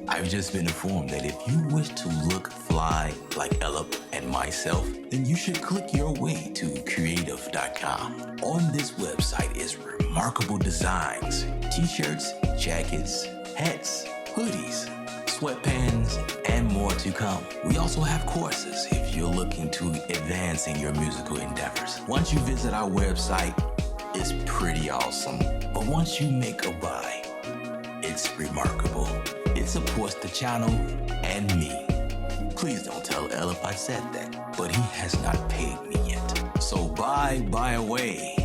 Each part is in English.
I've just been informed that if you wish to look fly like Ella and myself, then you should click your way to Kreatve.com. On this website is remarkable designs, t-shirts, jackets, hats, hoodies, sweatpants, and more to come. We also have courses if you're looking to advance in your musical endeavors. Once you visit our website, it's pretty awesome. But once you make a buy, it's remarkable. It supports the channel and me. Please don't tell Ella I said that, but he has not paid me yet. So buy away.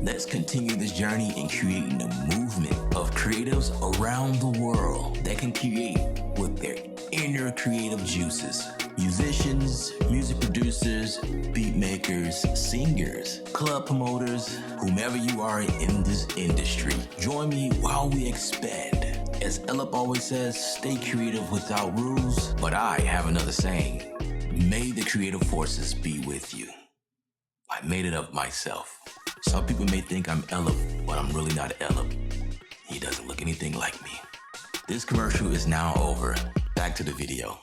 Let's continue this journey in creating a movement of creatives around the world that can create with their inner creative juices. Musicians, music producers, beat makers, singers, club promoters, whomever you are in this industry, join me while we expand. As Ellip always says, stay creative without rules, but I have another saying. May the creative forces be with you. I made it up myself. Some people may think I'm Ellip, but I'm really not Ellip. He doesn't look anything like me. This commercial is now over. Back to the video.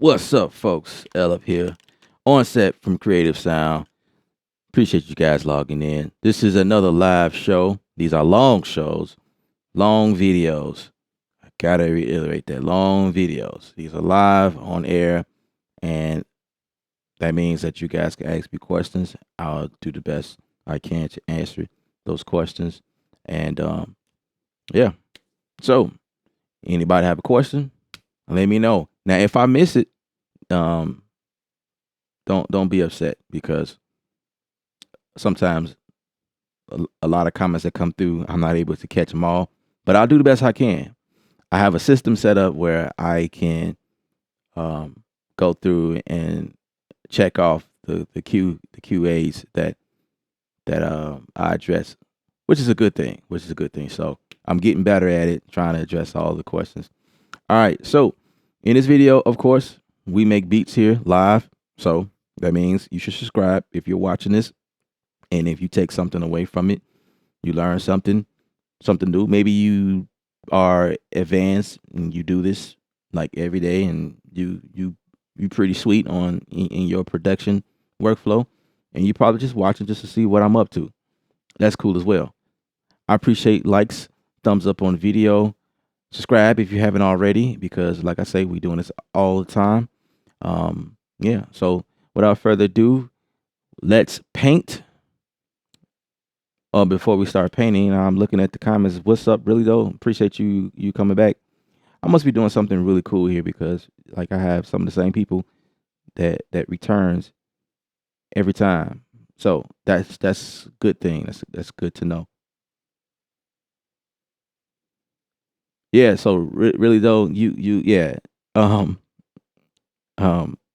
What's up, folks? L up here, on set from Creative Sound. Appreciate you guys logging in. This is another live show. These are long shows, long videos. I gotta reiterate that, long videos. These are live on air, and that means that you guys can ask me questions. I'll do the best I can to answer those questions. And yeah. So, anybody have a question? Let me know. Now, if I miss it, don't be upset, because sometimes a lot of comments that come through, I'm not able to catch them all, but I'll do the best I can. I have a system set up where I can go through and check off the QAs that I address, which is a good thing. So I'm getting better at it, trying to address all the questions. All right, so in this video, of course, we make beats here live. So that means you should subscribe if you're watching this. And if you take something away from it, you learn something new. Maybe you are advanced and you do this like every day, and you pretty sweet in your production workflow, and you probably just watching just to see what I'm up to. That's cool as well. I appreciate likes, thumbs up on the video. Subscribe if you haven't already, because like I say, we're doing this all the time. Yeah, so without further ado, let's paint. Before we start painting, I'm looking at the comments. What's up, really though? Appreciate you coming back. I must be doing something really cool here because like I have some of the same people that returns every time. So that's a good thing. That's good to know. Yeah. So really though, you yeah. Um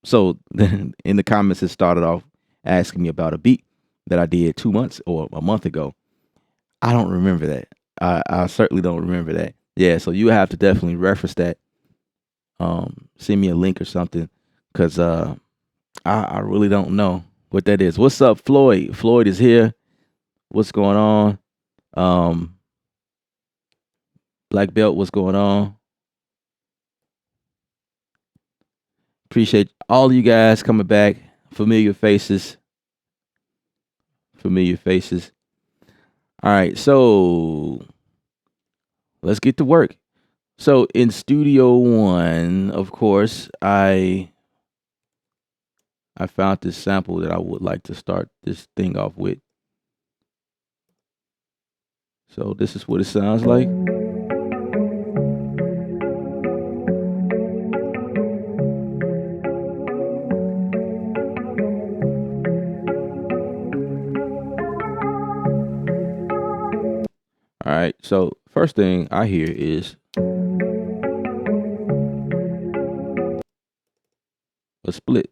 so then in the comments it started off asking me about a beat that I did 2 months or a month ago. I don't remember that. I certainly don't remember that. Yeah, so you have to definitely reference that. Send me a link or something, cause I really don't know what that is. What's up, Floyd? Floyd is here. What's going on? Um, Black Belt, what's going on? Appreciate all of you guys coming back. Familiar faces. Familiar faces. All right, so let's get to work. So in Studio One, of course, I found this sample that I would like to start this thing off with. So this is what it sounds like. All right. So first thing I hear is a split.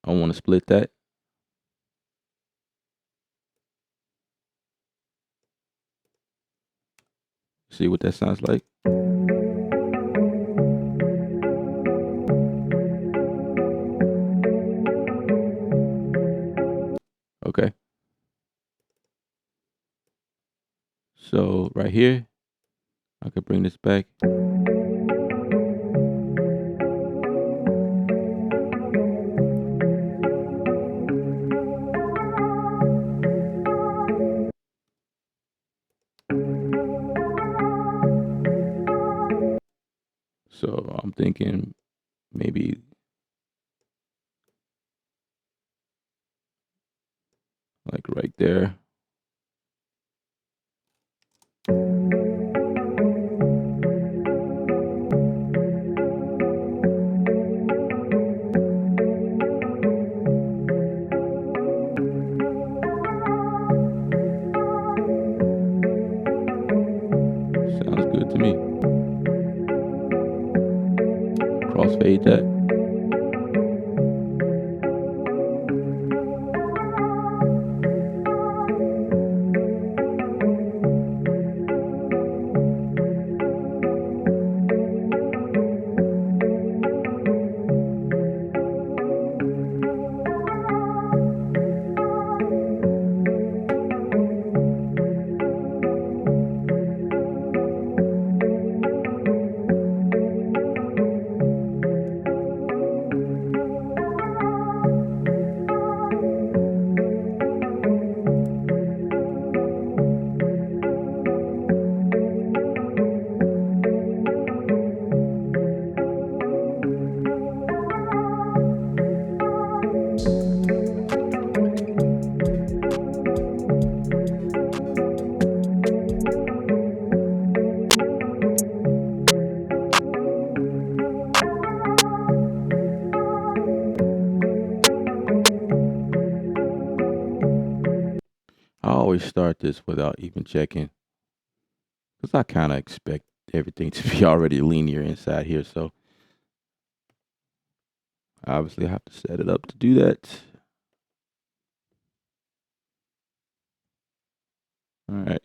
I want to split that. See what that sounds like. Okay. So right here, I could bring this back. So I'm thinking maybe like right there. Sounds good to me. Crossfade that. I always start this without even checking because I kind of expect everything to be already linear inside here. So obviously I have to set it up to do that. All right.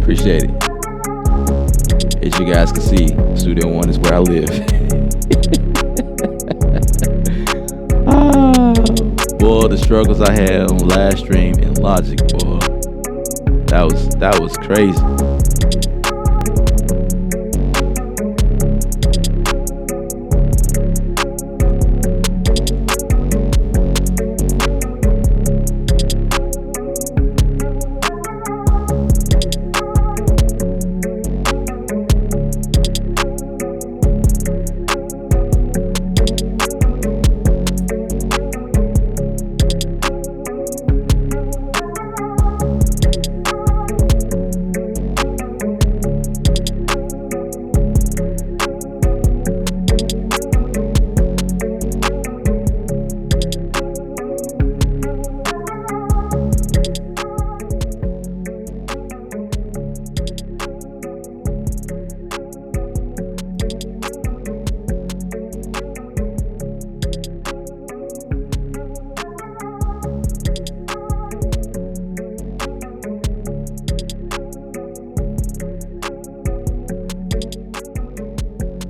Appreciate it. As you guys can see, Studio One is where I live. Boy, the struggles I had on last stream in Logic, boy. That was crazy.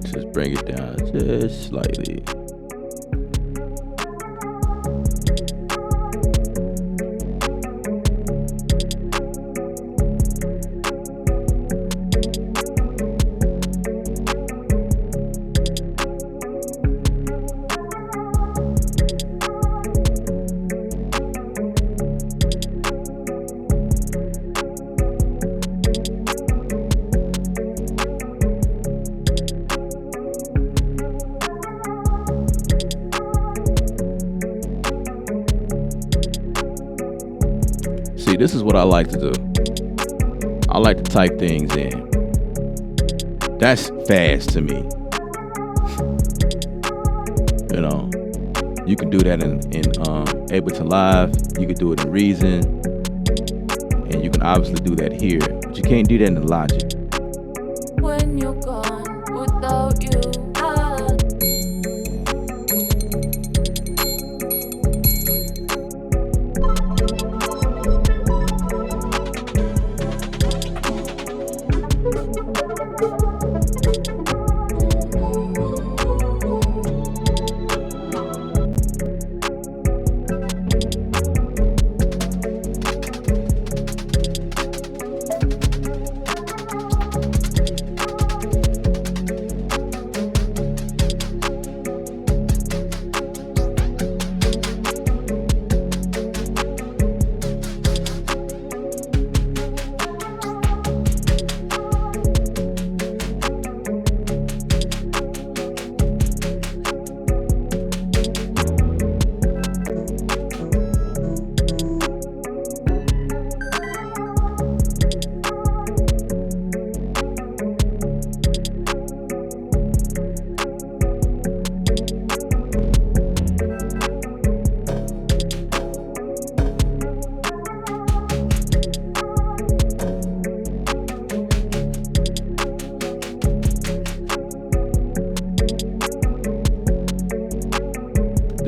Just bring it down just slightly. See, this is what I like to do. I like to type things in. That's fast to me. You know, you can do that in Ableton Live. You can do it in Reason, and you can obviously do that here, but you can't do that in Logic. When you're gone without you,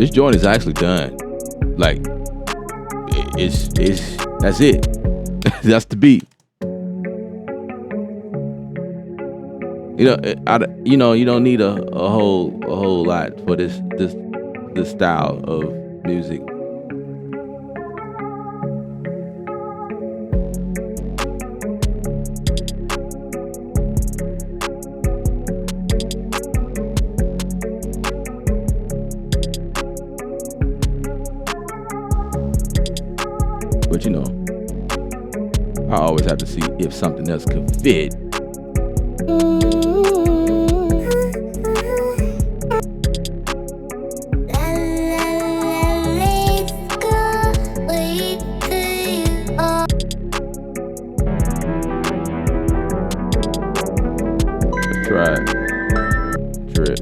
This joint is actually done. Like, it's that's it. That's the beat. You don't need a whole lot for this style of music. But I always have to see if something else could fit. Try it. Trip.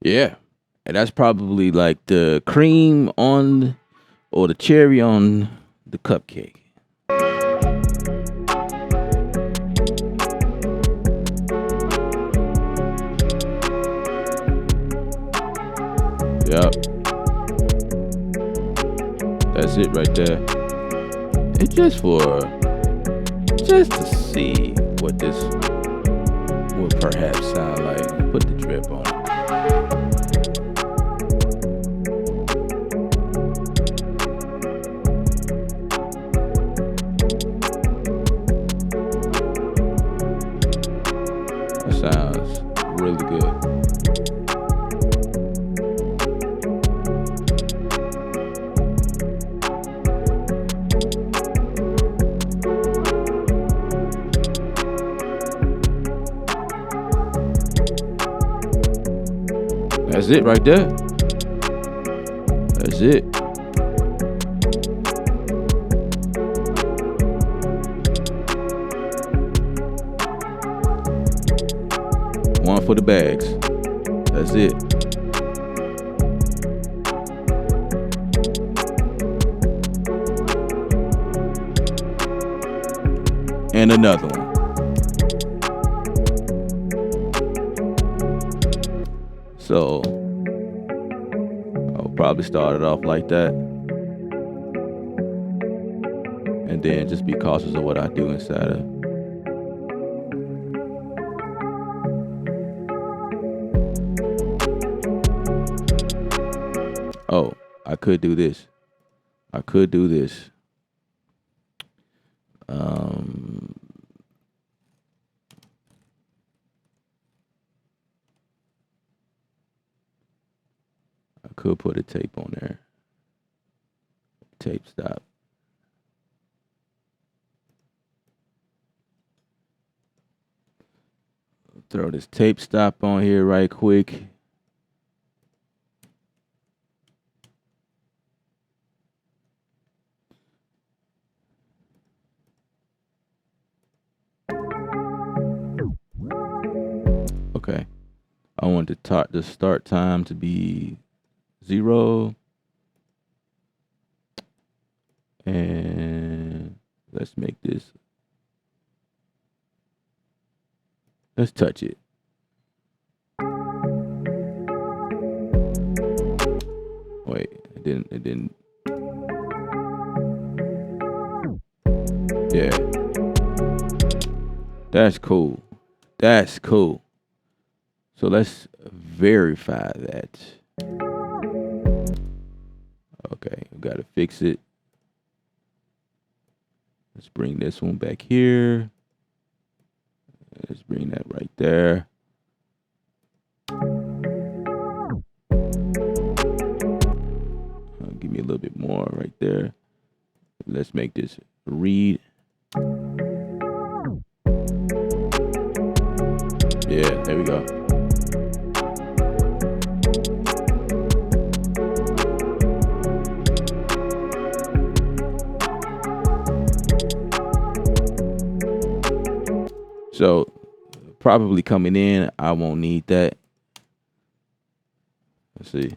Yeah. And that's probably like the cream on or the cherry on the cupcake. Yep. That's it right there. And just to see what this would perhaps sound like. Put the drip on it. That sounds really good. That's it right there. That's it. One for the bags. That's it. And another one. So I'll probably start it off like that. And then just be cautious of what I do inside of. Oh, I could do this. I could do this. I could put a tape on there. Tape stop. Throw this tape stop on here right quick. Okay. I want the start time to be 0. And let's make this. Let's touch it. Wait, it didn't. Yeah. That's cool. That's cool. So let's verify that. Okay, we gotta fix it. Let's bring this one back here. Let's bring that right there. Give me a little bit more right there. Let's make this read. Yeah, there we go. So probably coming in, I won't need that. Let's see.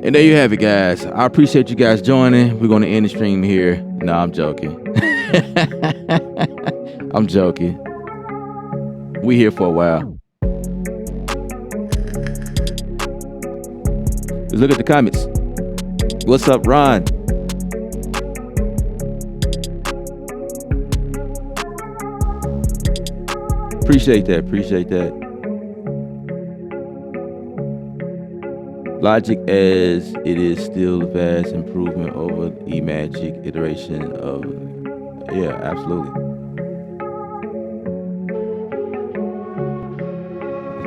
And there you have it, guys. I appreciate you guys joining. We're going to end the stream here. No, I'm joking. I'm joking. We here for a while. Let's look at the comments. What's up, Ron? Appreciate that. Appreciate that. Logic as it is still a vast improvement over the Magic iteration of. Yeah, absolutely.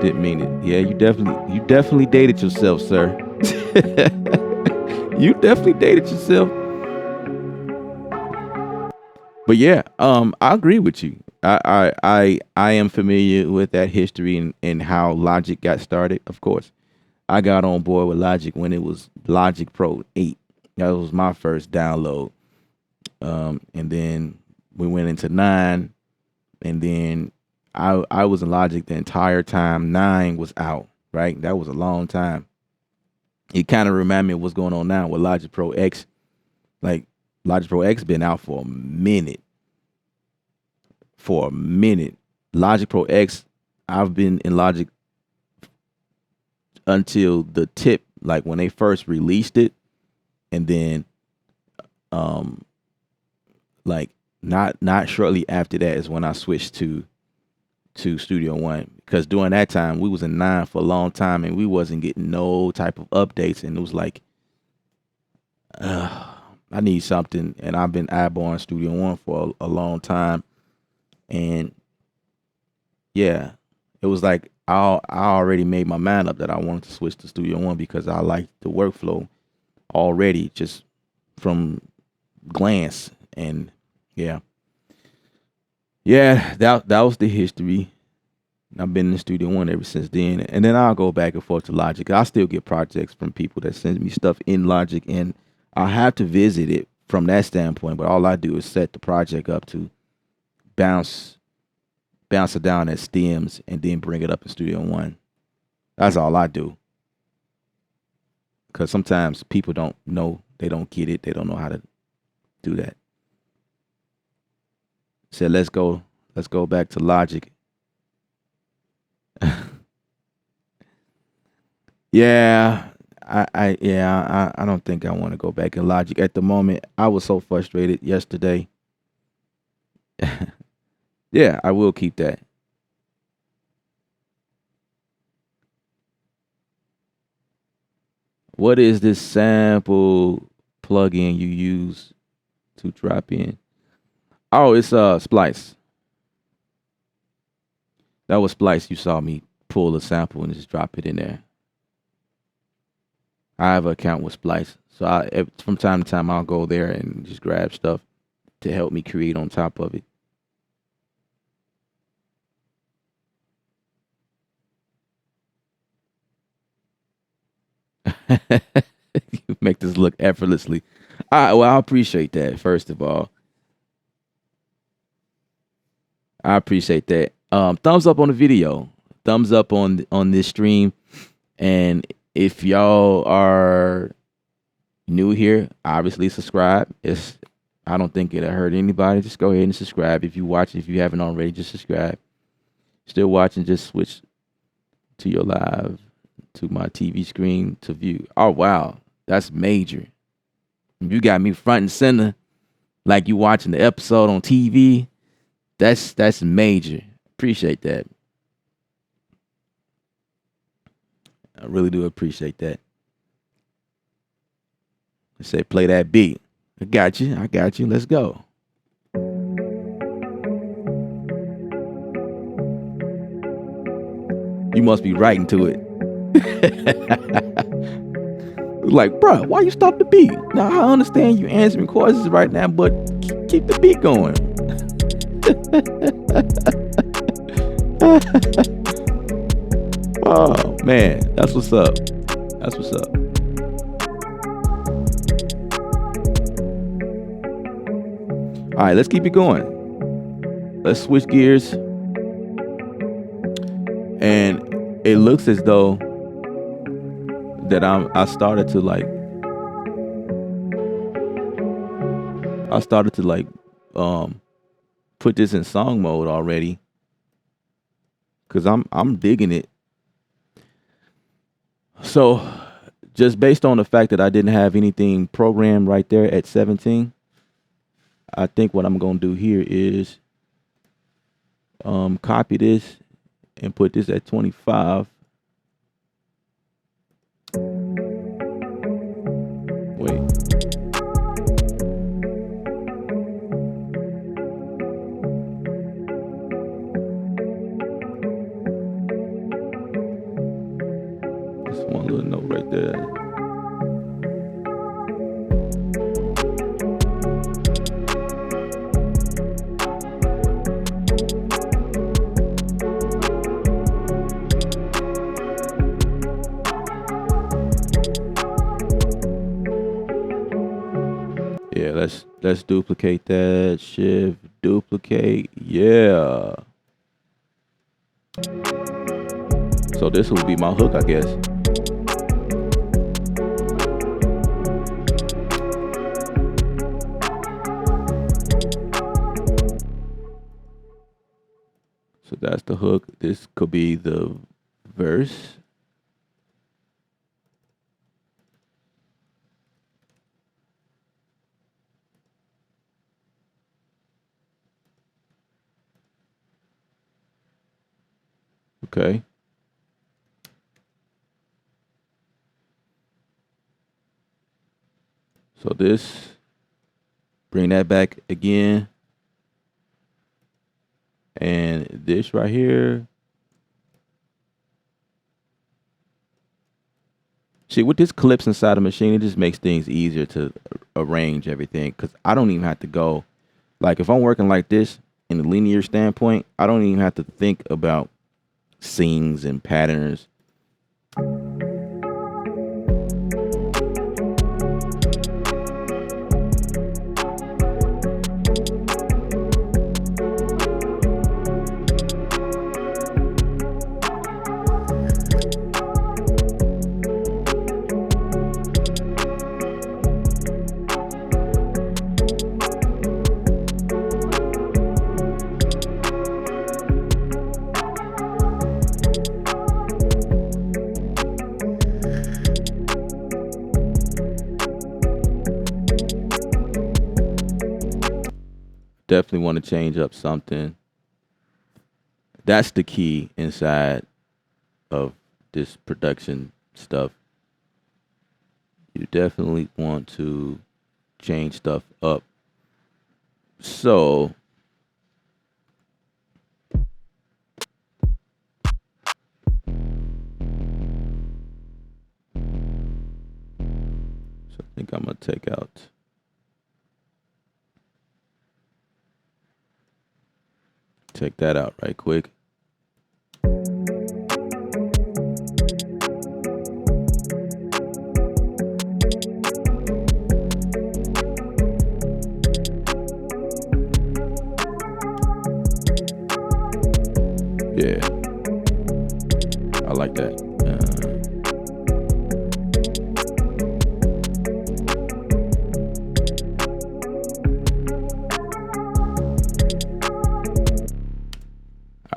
Didn't mean it. Yeah, you definitely dated yourself, sir. You definitely dated yourself. But yeah, I agree with you. I am familiar with that history and how Logic got started. Of course, I got on board with Logic when it was Logic Pro 8. That was my first download. And then we went into 9, and then I was in Logic the entire time 9 was out. Right, that was a long time. It kind of reminded me of what's going on now with Logic Pro X. Like Logic Pro X been out for a minute. Logic Pro X, I've been in Logic until the tip, like when they first released it, and then like not shortly after that is when I switched to Studio One, because during that time we was in 9 for a long time and we wasn't getting no type of updates, and it was like I need something, and I've been eyeballing Studio One for a long time, and yeah, it was like I already made my mind up that I wanted to switch to Studio One because I liked the workflow already just from glance, and yeah, that was the history. I've been in Studio One ever since then, and then I'll go back and forth to Logic. I still get projects from people that send me stuff in Logic, and I have to visit it from that standpoint. But all I do is set the project up to bounce it down as stems, and then bring it up in Studio One. That's all I do. Because sometimes people don't know, they don't get it, they don't know how to do that. So let's go back to Logic. Yeah, I don't think I want to go back in Logic at the moment. I was so frustrated yesterday. Yeah, I will keep that. What is this sample plugin you use to drop in? Oh, it's Splice. That was Splice. You saw me pull a sample and just drop it in there. I have an account with Splice, so from time to time I'll go there and just grab stuff to help me create on top of it. You make this look effortlessly. Well, I appreciate that. First of all, I appreciate that. Thumbs up on the video. Thumbs up on this stream. And if y'all are new here, obviously subscribe. I don't think it'll hurt anybody. Just go ahead and subscribe. If you watch, if you haven't already, just subscribe. Still watching, just switch to your live, to my TV screen to view. Oh wow, that's major. You got me front and center, like you watching the episode on TV. That's major. Appreciate that. I really do appreciate that. I say play that beat. I got you. Let's go. You must be writing to it. Like, bruh, why you stop the beat? Now I understand you answering questions right now, but keep the beat going. Oh man, that's what's up. That's what's up. All right, let's keep it going. Let's switch gears. And it looks as though that I started to put this in song mode already. because I'm digging it. So just based on the fact that I didn't have anything programmed right there at 17, I think what I'm gonna do here is copy this and put this at 25. Wait. Just one little note right there. Yeah, let's duplicate that. Shift duplicate. Yeah. So this will be my hook, I guess. So that's the hook. This could be the verse. Okay. So this, bring that back again. And this right here. See, with this clips inside the machine, it just makes things easier to arrange everything. Because I don't even have to go, like if I'm working like this in a linear standpoint, I don't even have to think about scenes and patterns. Definitely want to change up something. That's the key inside of this production stuff. You definitely want to change stuff up. So I think I'm gonna take that out right quick. Yeah, I like that.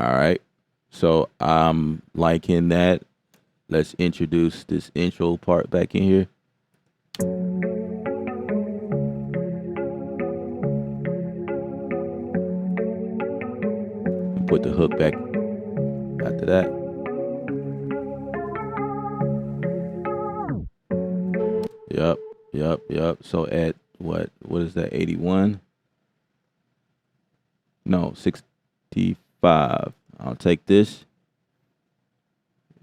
All right, so I'm liking that. Let's introduce this intro part back in here. And put the hook back after that. Yep. So at what is that, 81? No, 65. I'll take this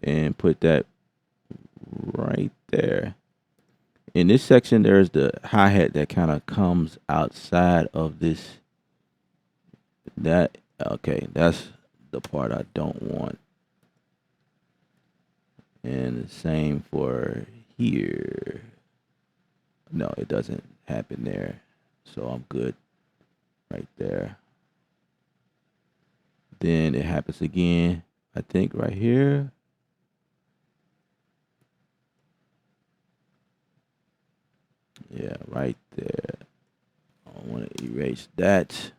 and put that right there. In this section, there's the hi-hat that kind of comes outside of this. Okay, that's the part I don't want. And the same for here. No, it doesn't happen there. So I'm good right there. Then it happens again, I think right here. Yeah, right there. I want to erase that.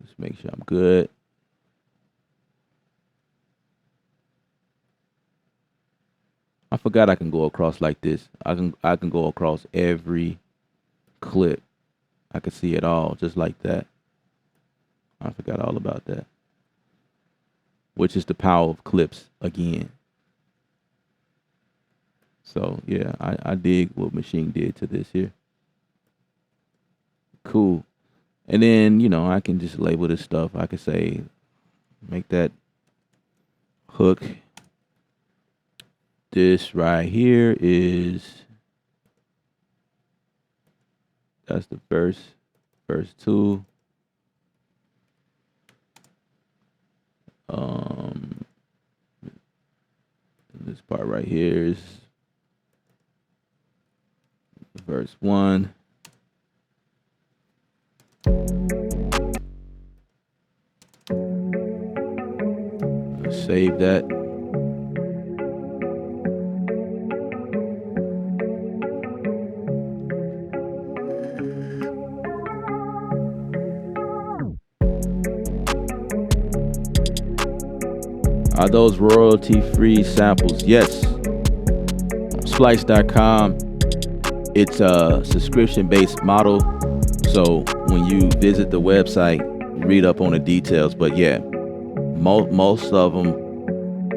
Just make sure I'm good. I forgot I can go across like this. I can go across every clip. I can see it all just like that. I forgot all about that. Which is the power of clips again. So yeah, I dig what Maschine did to this here. Cool. And then, you know, I can just label this stuff. I could say, make that hook. This right here that's the verse 2. This part right here is verse 1. Save that. Are those royalty-free samples? Yes. Splice.com. It's a subscription-based model. So when you visit the website, read up on the details. But yeah, most of them,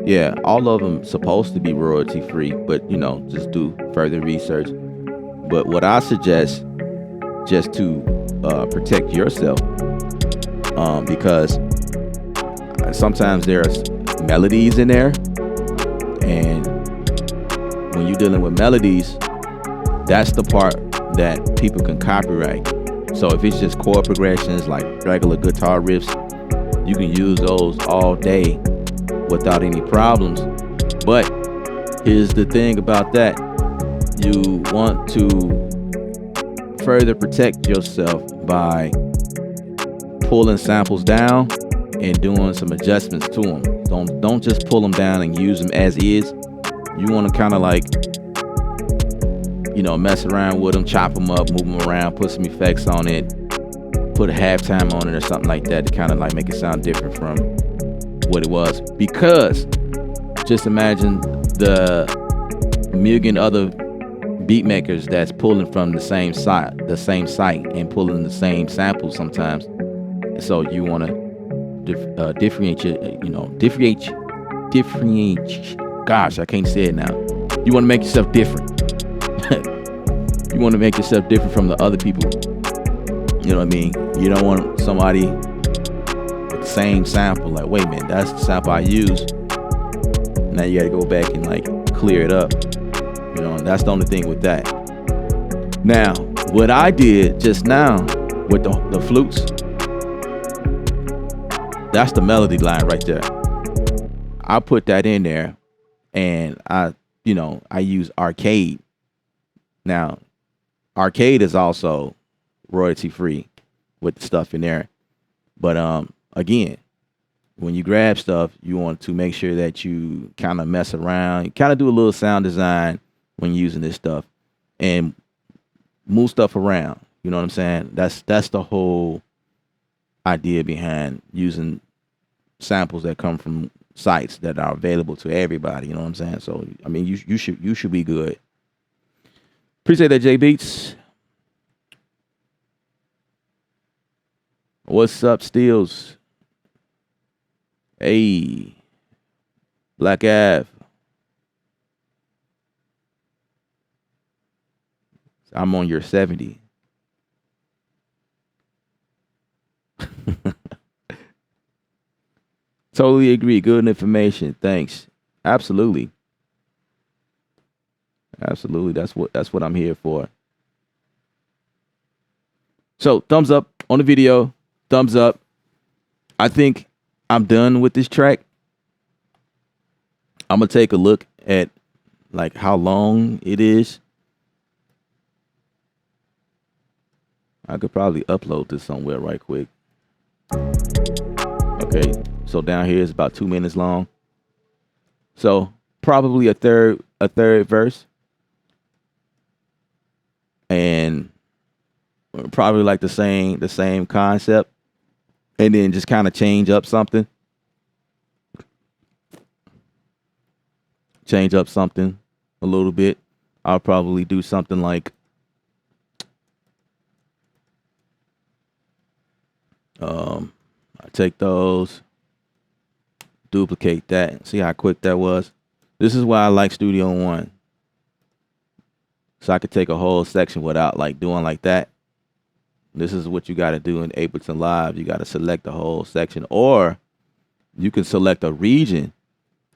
yeah, all of them supposed to be royalty-free. But you know, just do further research. But what I suggest, just to protect yourself, because sometimes there's melodies in there, and when you're dealing with melodies, that's the part that people can copyright. So if it's just chord progressions like regular guitar riffs, you can use those all day without any problems. But here's the thing about that: you want to further protect yourself by pulling samples down and doing some adjustments to them. Don't just pull them down and use them as is. You want to kind of like, you know, mess around with them, chop them up, move them around, put some effects on it, put a halftime on it or something like that to kind of like make it sound different from what it was. Because just imagine the million other beat makers that's pulling from the same site and pulling the same samples sometimes. So you want to differentiate. Gosh, I can't say it now. You want to make yourself different. You want to make yourself different from the other people. You know what I mean? You don't want somebody with the same sample. Like, wait a minute, that's the sample I used. Now you got to go back and like clear it up. You know, and that's the only thing with that. Now, what I did just now with the flutes, that's the melody line right there. I put that in there, and I use Arcade. Now, Arcade is also royalty free with the stuff in there. But again, when you grab stuff, you want to make sure that you kind of mess around, you kind of do a little sound design when using this stuff and move stuff around. You know what I'm saying? That's the whole idea behind using samples that come from sites that are available to everybody. You know what I'm saying? So I mean, you should be good. Appreciate that, J Beats. What's up, Steels? Hey, Black Ave. I'm on your 70. Totally agree. Good information. Thanks. Absolutely. Absolutely. That's what I'm here for. So thumbs up on the video. Thumbs up. I think I'm done with this track. I'm gonna take a look at like how long it is. I could probably upload this somewhere right quick. Okay, so down here is about 2 minutes long. So probably a third verse. And probably like the same concept. and then just kind of change up something. Change up something a little bit. I'll probably do something like I take those, duplicate that. See how quick that was? This is why I like Studio One. So I could take a whole section without like doing like that. This is what you got to do in Ableton Live. You got to select the whole section, or you can select a region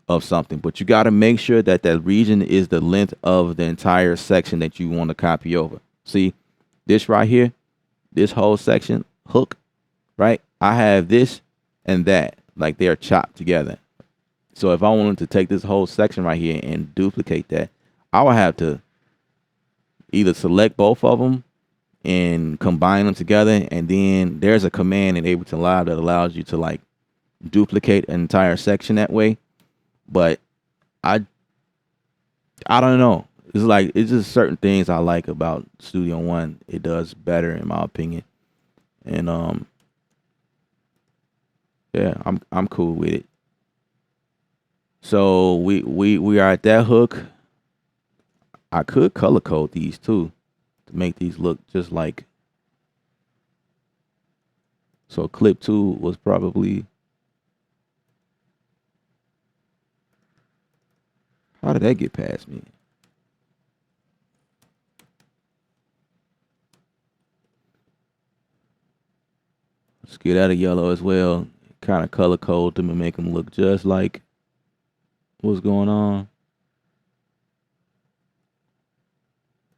of something, but you got to make sure that that region is the length of the entire section that you want to copy over. See this right here, this whole section hook, right? I have this and that, like they are chopped together. So if I wanted to take this whole section right here and duplicate that, I would have to either select both of them and combine them together. And then there's a command in Ableton Live that allows you to like duplicate an entire section that way. But I don't know. It's like, it's just certain things I like about Studio One. It does better in my opinion. And yeah, I'm cool with it. So we are at that hook. I could color code these too to make these look just like. So clip 2 was probably. How did that get past me? Let's get out of yellow as well. Kind of color code them and make them look just like what's going on.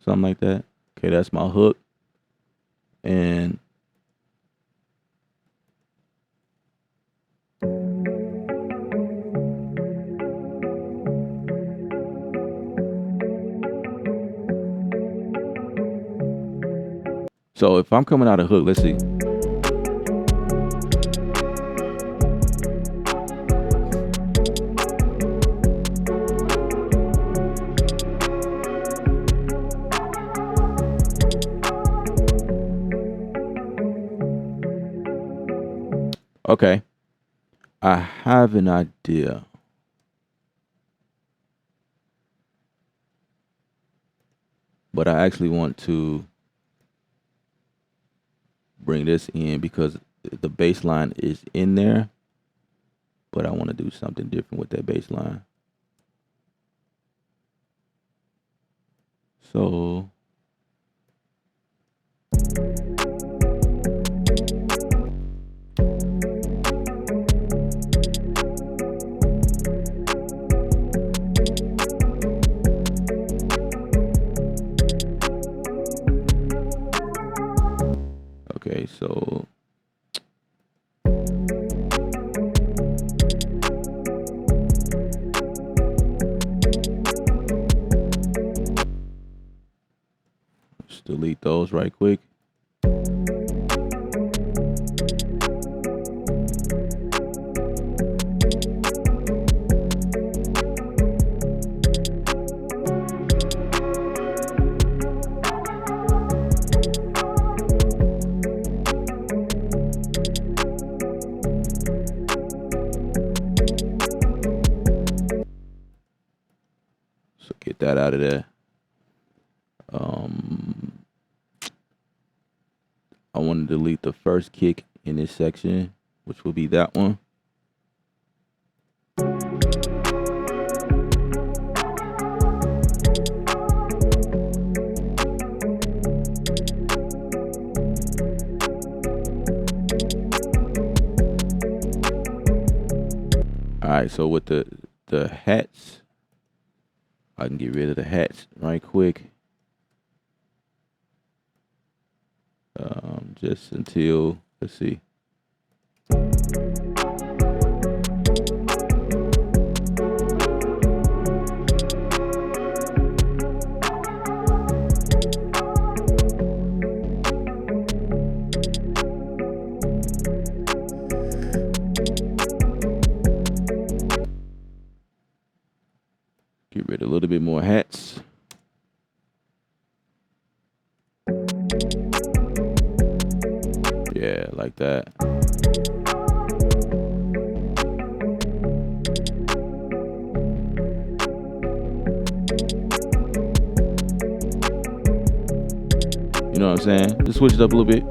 Something like that. Okay, that's my hook. And so if I'm coming out of hook, let's see. Okay, I have an idea. But I actually want to bring this in because the bass line is in there, but I want to do something different with that bass line. So okay, so let's delete those right quick. So get that out of there. I want to delete the first kick in this section, which will be that one. All right, so with the hats, I can get rid of the hats right quick. Just until, let's see. Get rid of a little bit more hats. Yeah, like that. saying? Just switch it up a little bit.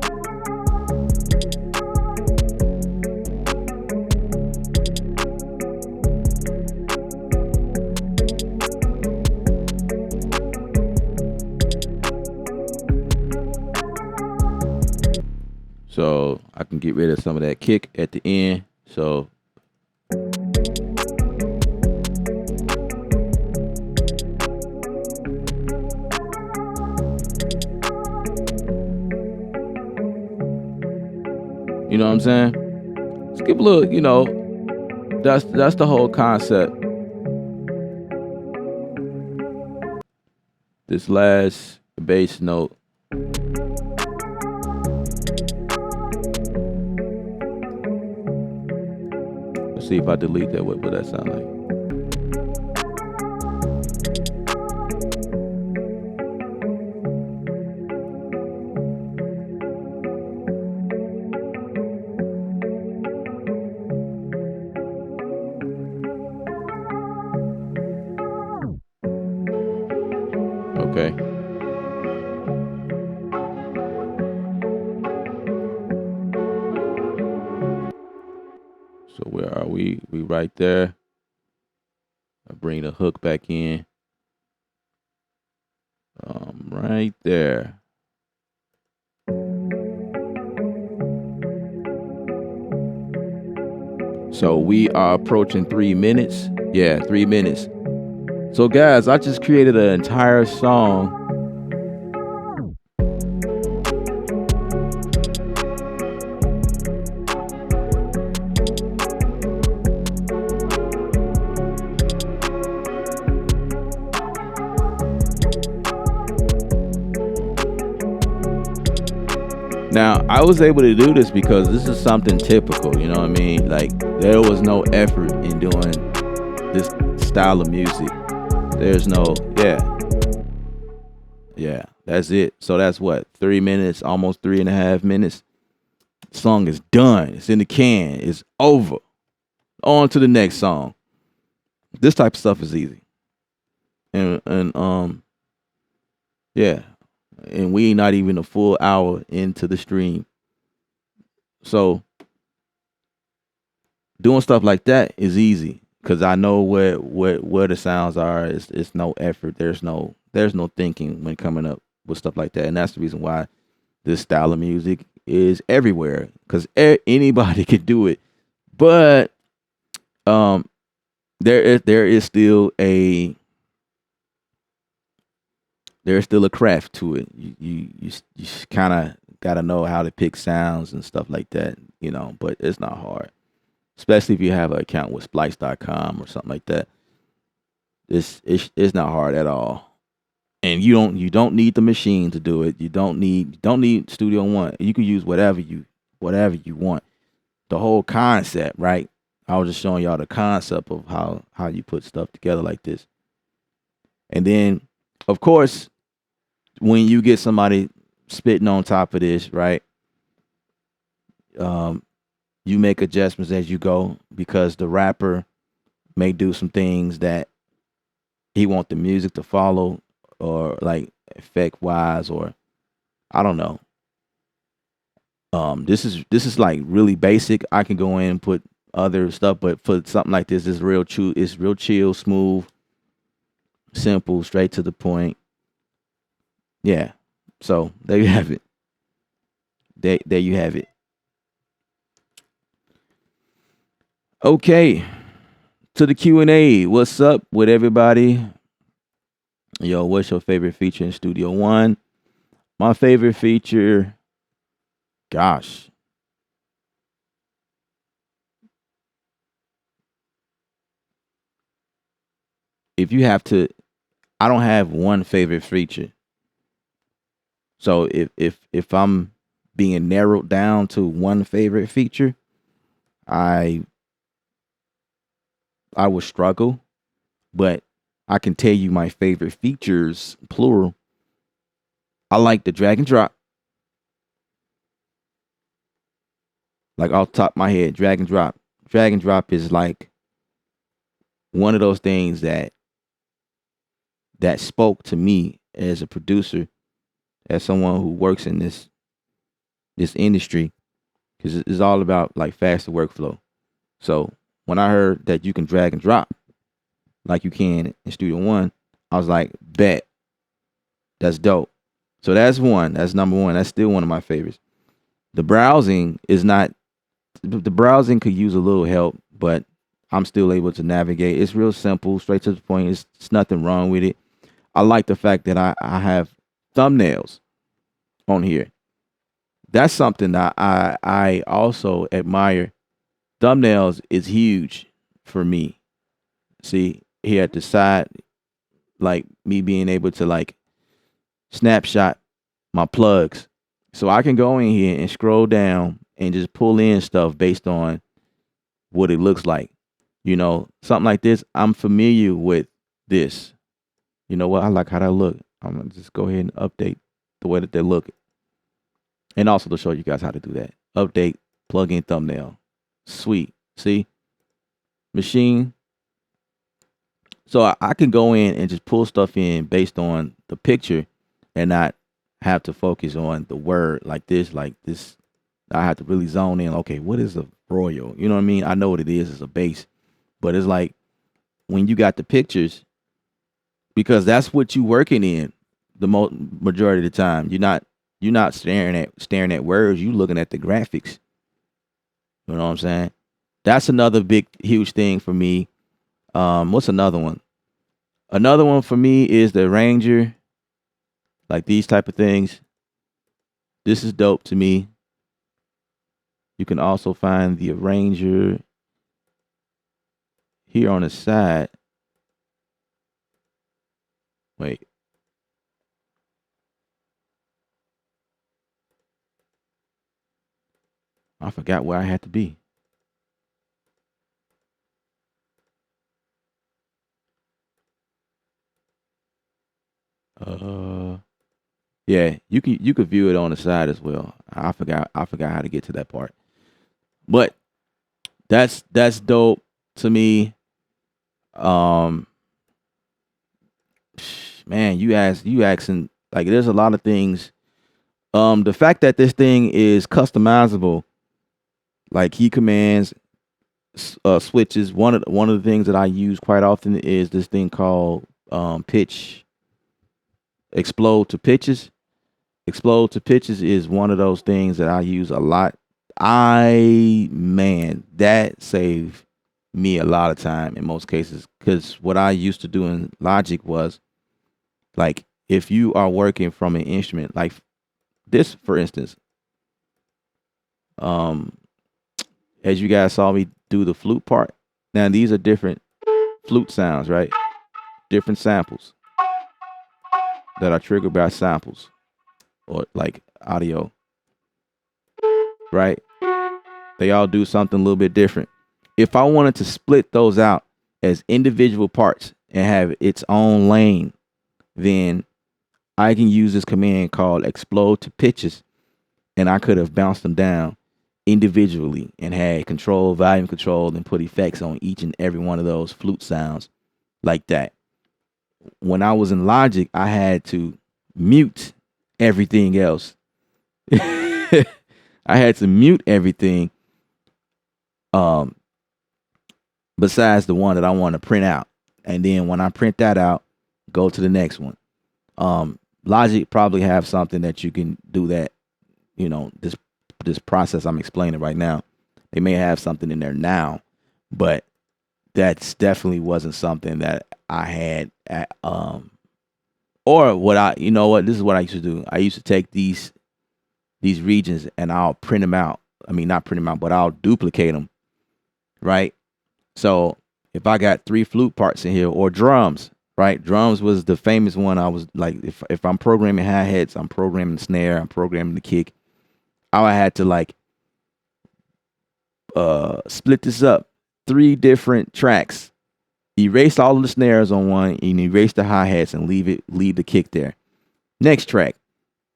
So I can get rid of some of that kick at the end. So you know what I'm saying? Let's give a little, you know, that's the whole concept. This last bass note. Let's see if I delete that. What would that sound like? Okay. So where are we? We right there. I bring the hook back in. Right there. So we are approaching 3 minutes. Yeah, 3 minutes. So guys, I just created an entire song. Now, I was able to do this because this is something typical, you know what I mean? Like, there was no effort in doing this style of music. There's no, yeah, that's it. So that's what, 3 minutes, almost 3.5 minutes. The song is done. It's in the can. It's over. On to the next song. This type of stuff is easy. And yeah. And we ain't not even a full hour into the stream. So doing stuff like that is easy because I know where the sounds are. It's no effort. There's no thinking when coming up with stuff like that, and that's the reason why this style of music is everywhere because anybody can do it. But there is still a craft to it. You kind of got to know how to pick sounds and stuff like that, you know, but it's not hard. Especially if you have an account with splice.com or something like that. It's not hard at all. And you don't need the machine to do it. You don't need Studio One. You can use whatever you want. The whole concept, right? I was just showing y'all the concept of how you put stuff together like this. And then, of course, when you get somebody spitting on top of this, right? You make adjustments as you go because the rapper may do some things that he want the music to follow or like effect wise or I don't know. This is like really basic. I can go in and put other stuff, but for something like this, it's real chill, smooth, simple, straight to the point. Yeah. So there you have it. There you have it. Okay. To the Q&A. What's up with everybody? Yo, what's your favorite feature in Studio One? My favorite feature, gosh. If you have to, I don't have one favorite feature. So if I'm being narrowed down to one favorite feature, I would struggle, but I can tell you my favorite features, plural. I like the drag and drop. Like off the top of my head, drag and drop. Drag and drop is like one of those things that spoke to me as a producer as someone who works in this industry, because it's all about like faster workflow. So when I heard that you can drag and drop like you can in Studio One, I was like, bet, that's dope. So that's one. That's number one. That's still one of my favorites. The browsing is not. The browsing could use a little help, but I'm still able to navigate. It's real simple, straight to the point. It's nothing wrong with it. I like the fact that I have thumbnails on here. That's something that I also admire. Thumbnails is huge for me. See, here at the side, like me being able to like snapshot my plugs. So I can go in here and scroll down and just pull in stuff based on what it looks like. Something like this, I'm familiar with this. You know what? I like how that look. I'm gonna just go ahead and update the way that they look. And also to show you guys how to do that. Update, plug in thumbnail. Sweet. See? Machine. So I can go in and just pull stuff in based on the picture and not have to focus on the word like this. I have to really zone in. Okay, what is a royal? You know what I mean? I know what it is. It's a base. But it's like when you got the pictures, because that's what you working in the majority of the time. You're not staring at words. You looking at the graphics. You know what I'm saying? That's another big, huge thing for me. What's another one? Another one for me is the arranger, like these type of things. This is dope to me. You can also find the arranger here on the side. Wait. I forgot where I had to be. Yeah, you could view it on the side as well. I forgot how to get to that part. But that's dope to me. Man, you asking like there's a lot of things. The fact that this thing is customizable, like key commands, switches. One of the things that I use quite often is this thing called pitch explode to pitches. Explode to pitches is one of those things that I use a lot. Man, that saved me a lot of time in most cases, because what I used to do in Logic was like if you are working from an instrument like this, for instance, as you guys saw me do the flute part. Now these are different flute sounds, right? Different samples that are triggered by samples or like audio, right? They all do something a little bit different. If I wanted to split those out as individual parts and have its own lane, then I can use this command called explode to pitches, and I could have bounced them down individually and had control, volume control, and put effects on each and every one of those flute sounds like that. When I was in Logic, I had to mute everything else. I had to mute everything besides the one that I want to print out. And then when I print that out, go to the next one. Logic probably have something that you can do that, this process I'm explaining right now. They may have something in there now, but that's definitely wasn't something that I had at, or this is what I used to do. I used to take these regions and I'll print them out. I mean, not print them out, but I'll duplicate them, right? So if I got 3 flute parts in here, or drums, right? Drums was the famous one. I was like, if I'm programming hi-hats, I'm programming the snare, I'm programming the kick. I had to like split this up 3 different tracks, erase all of the snares on one, and erase the hi-hats and leave the kick there. Next track,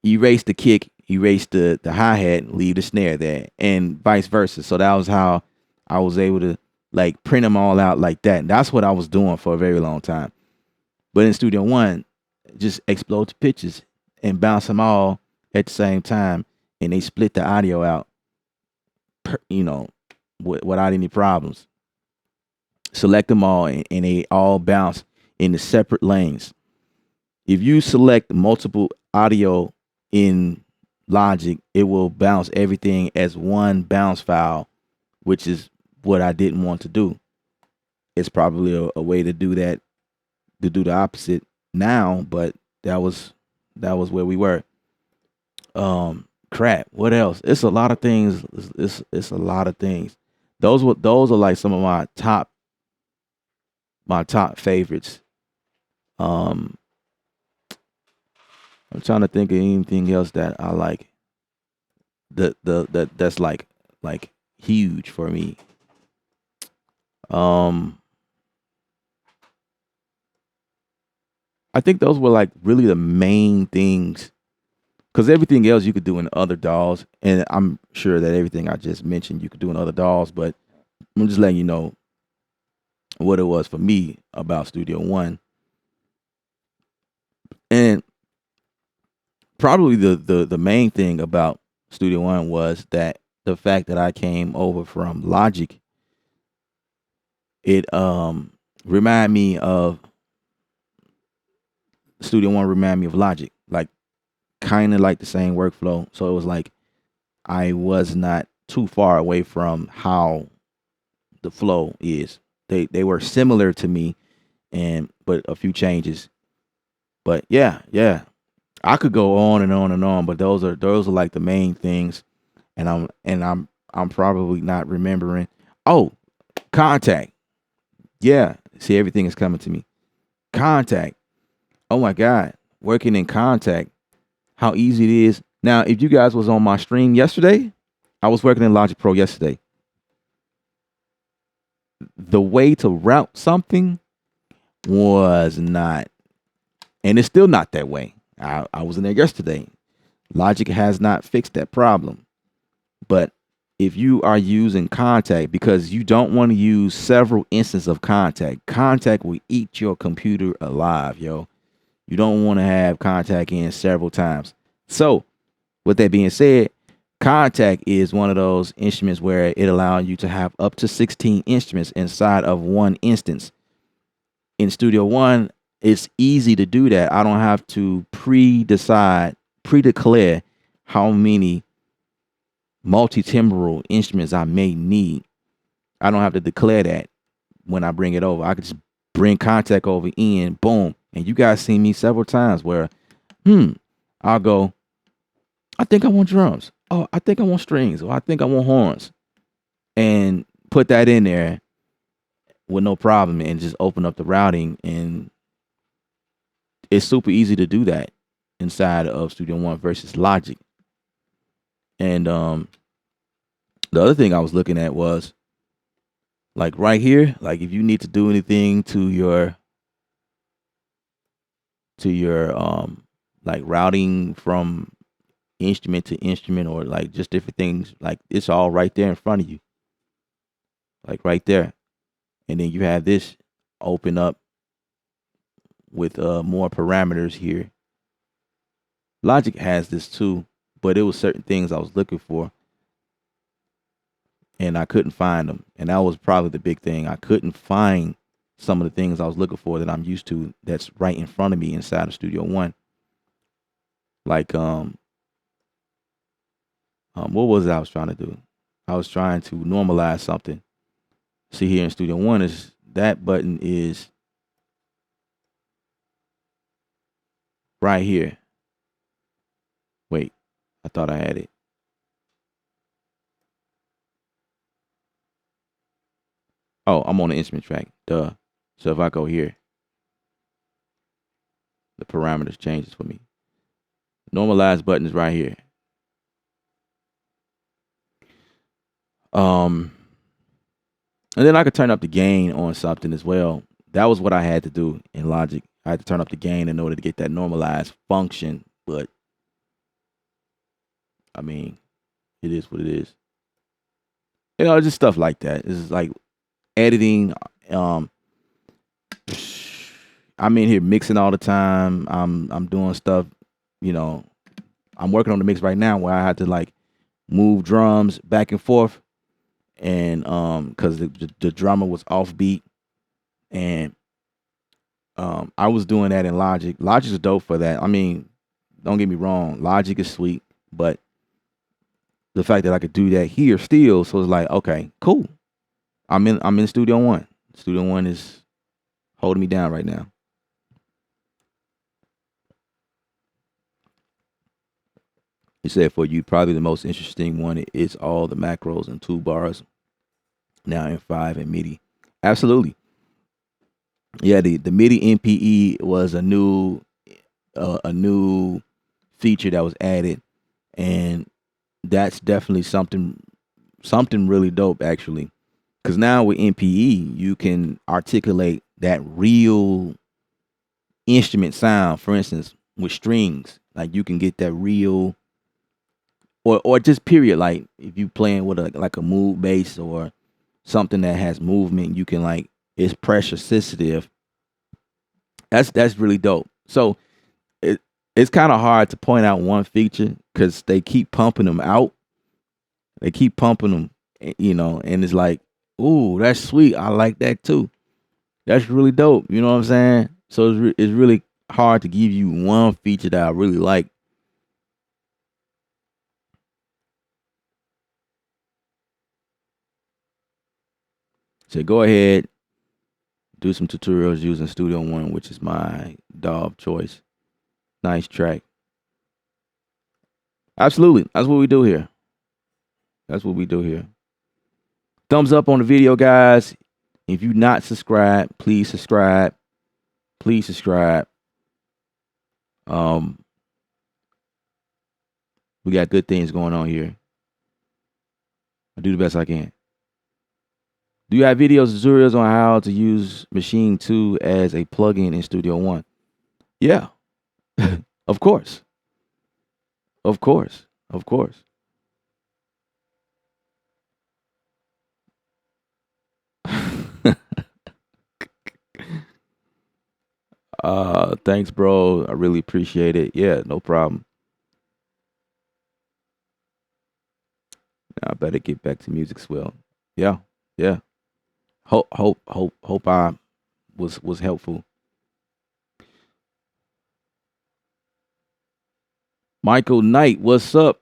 erase the kick, erase the hi-hat, leave the snare there, and vice versa. So that was how I was able to like print them all out like that. And that's what I was doing for a very long time. But in Studio One, just explode to pitches and bounce them all at the same time, and they split the audio out, you know, without any problems. Select them all, and they all bounce in the separate lanes. If you select multiple audio in Logic, it will bounce everything as one bounce file, which is what I didn't want to do. It's probably a way to do that, to do the opposite now, but that was where we were. Crap. What else? It's a lot of things. It's a lot of things. Those are like some of my top favorites. Um, I'm trying to think of anything else that I like. That's like huge for me. Um, I think those were like really the main things, because everything else you could do in other dolls, and I'm sure that everything I just mentioned you could do in other dolls, but I'm just letting you know what it was for me about Studio One. And probably the main thing about Studio One was that the fact that I came over from Logic, it remind me of Studio One, remind me of Logic, like kind of like the same workflow. So it was like I was not too far away from how the flow is. They were similar to me, and but a few changes. But yeah, I could go on and on and on, but those are like the main things, and I'm probably not remembering. Oh, Contact. Yeah, see, everything is coming to me. Contact. Oh my God, working in Contact, how easy it is. Now, if you guys was on my stream yesterday, I was working in Logic Pro yesterday. The way to route something was not, and it's still not that way. I was in there yesterday. Logic has not fixed that problem. But if you are using Contact, because you don't want to use several instances of Contact will eat your computer alive, yo. You don't want to have Contact in several times. So, with that being said, Contact is one of those instruments where it allows you to have up to 16 instruments inside of one instance. In Studio One, it's easy to do that. I don't have to pre-declare how many multi-timbral instruments I may need. I don't have to declare that when I bring it over. I could just bring Contact over in, boom. And you guys seen me several times where, I'll go, I think I want drums. Oh, I think I want strings. Or I think I want horns. And put that in there with no problem and just open up the routing. And it's super easy to do that inside of Studio One versus Logic. And the other thing I was looking at was like right here, like if you need to do anything to your like routing from instrument to instrument, or like just different things, like it's all right there in front of you, like right there. And then you have this open up with more parameters here. Logic has this too, but it was certain things I was looking for and I couldn't find them. And that was probably the big thing. I couldn't find some of the things I was looking for that I'm used to that's right in front of me inside of Studio One. Like what was it I was trying to do? I was trying to normalize something. See, here in Studio One, is that button is right here. Wait, I thought I had it. Oh, I'm on the instrument track. Duh. So if I go here, the parameters changes for me. Normalize button is right here. And then I could turn up the gain on something as well. That was what I had to do in Logic. I had to turn up the gain in order to get that normalized function. But I mean, it is what it is. You know, just stuff like that. It's like editing. I'm in here mixing all the time. I'm doing stuff you know, I'm working on the mix right now where I had to like move drums back and forth, and because the drummer was offbeat, and I was doing that in Logic. Logic's dope for that. I mean, don't get me wrong, Logic is sweet, but the fact that I could do that here still, so it's like, okay, cool. I'm in Studio One. Studio One is holding me down right now. He said for you, probably the most interesting one is all the macros and toolbars now in 5 and MIDI. Absolutely. Yeah, the MIDI MPE was a new feature that was added, and that's definitely something really dope actually. Because now with MPE, you can articulate that real instrument sound. For instance, with strings, like you can get that real, or just period. Like if you playing with a mood bass or something that has movement, you can like it's pressure sensitive. That's really dope. So it's kind of hard to point out one feature because they keep pumping them out. They keep pumping them, and it's like, ooh, that's sweet. I like that too. That's really dope. You know what I'm saying? So it's really hard to give you one feature that I really like. So go ahead, do some tutorials using Studio One, which is my DAW of choice. Nice track. Absolutely. That's what we do here. That's what we do here. Thumbs up on the video, guys. If you're not subscribed, please subscribe. Please subscribe. Um, we got good things going on here. I do the best I can. Do you have videos, tutorials on how to use Maschine 2 as a plugin in Studio One? Yeah, of course. Of course. Of course. Thanks, bro. I really appreciate it. Yeah, no problem. Now I better get back to music swell. Yeah, yeah. Hope I was helpful. Michael Knight, what's up?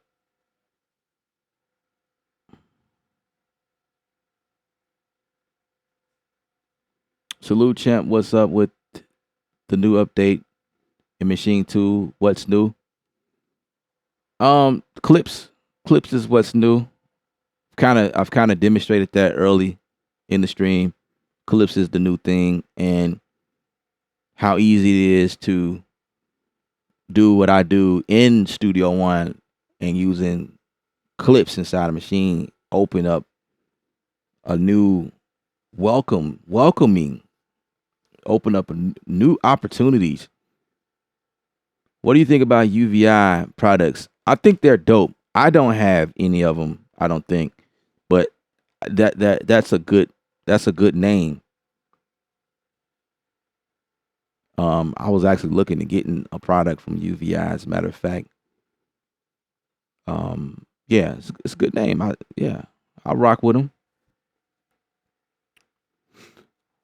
Salute champ, what's up with the new update in Machine 2? What's new? Clips is what's new. I've kind of demonstrated that early in the stream. Clips is the new thing, and how easy it is to do what I do in Studio One and using clips inside a machine open up a new welcoming, open up new opportunities. What do you think about UVI products? I think they're dope. I don't have any of them, I don't think, but that's a good name. I was actually looking to getting a product from UVI, as a matter of fact. Yeah, it's a good name. I'll rock with them.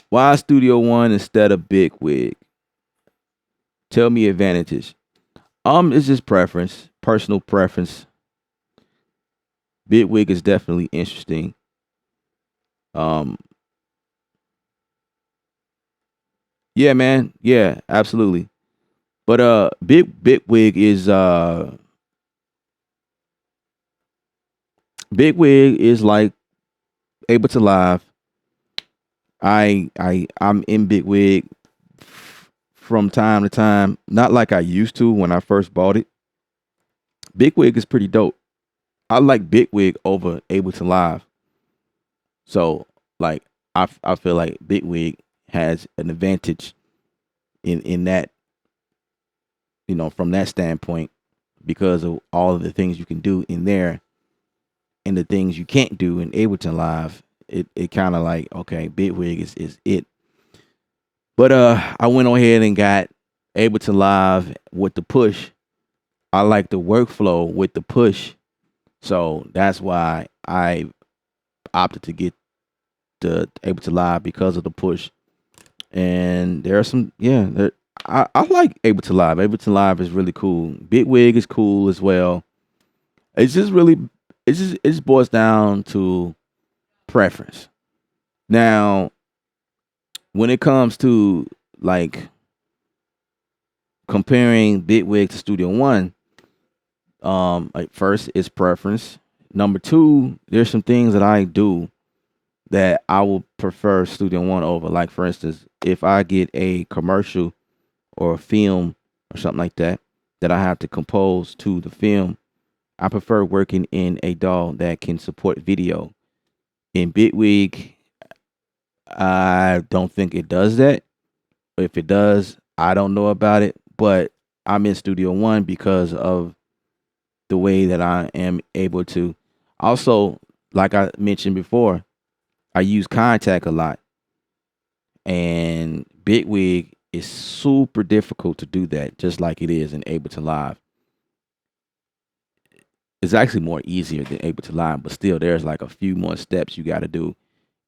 Why Studio One instead of Big Wig? Tell me advantages. It's just preference, personal preference. Big Wig is definitely interesting. Um, yeah, man. Yeah, absolutely. But Big Wig is Big Wig is like Ableton Live. I'm in Big Wig from time to time, not like I used to when I first bought it. Big Wig is pretty dope. I like Big Wig over Ableton Live. So like I feel like Big Wig has an advantage in that, from that standpoint, because of all of the things you can do in there and the things you can't do in Ableton Live. It kind of like, okay, Big Wig is it. But I went on ahead and got Ableton Live with the push, I like the workflow with the push. So that's why I opted to get the Ableton Live because of the push. And there are some, yeah, I like Ableton Live. Ableton Live is really cool. Bitwig is cool as well. It's just really, it just boils down to preference. Now, when it comes to like comparing Bitwig to Studio One, like first it's preference. Number two, there's some things that I do that I will prefer Studio One over. Like for instance, if I get a commercial or a film or something like that that I have to compose to the film, I prefer working in a DAW that can support video. In Bitwig, I don't think it does that. If it does, I don't know about it. But I'm in Studio One because of the way that I am able to. Also, like I mentioned before, I use Contact a lot, and Bitwig is super difficult to do that, just like it is in Ableton Live. It's actually more easier than Ableton Live, but still, there's like a few more steps you got to do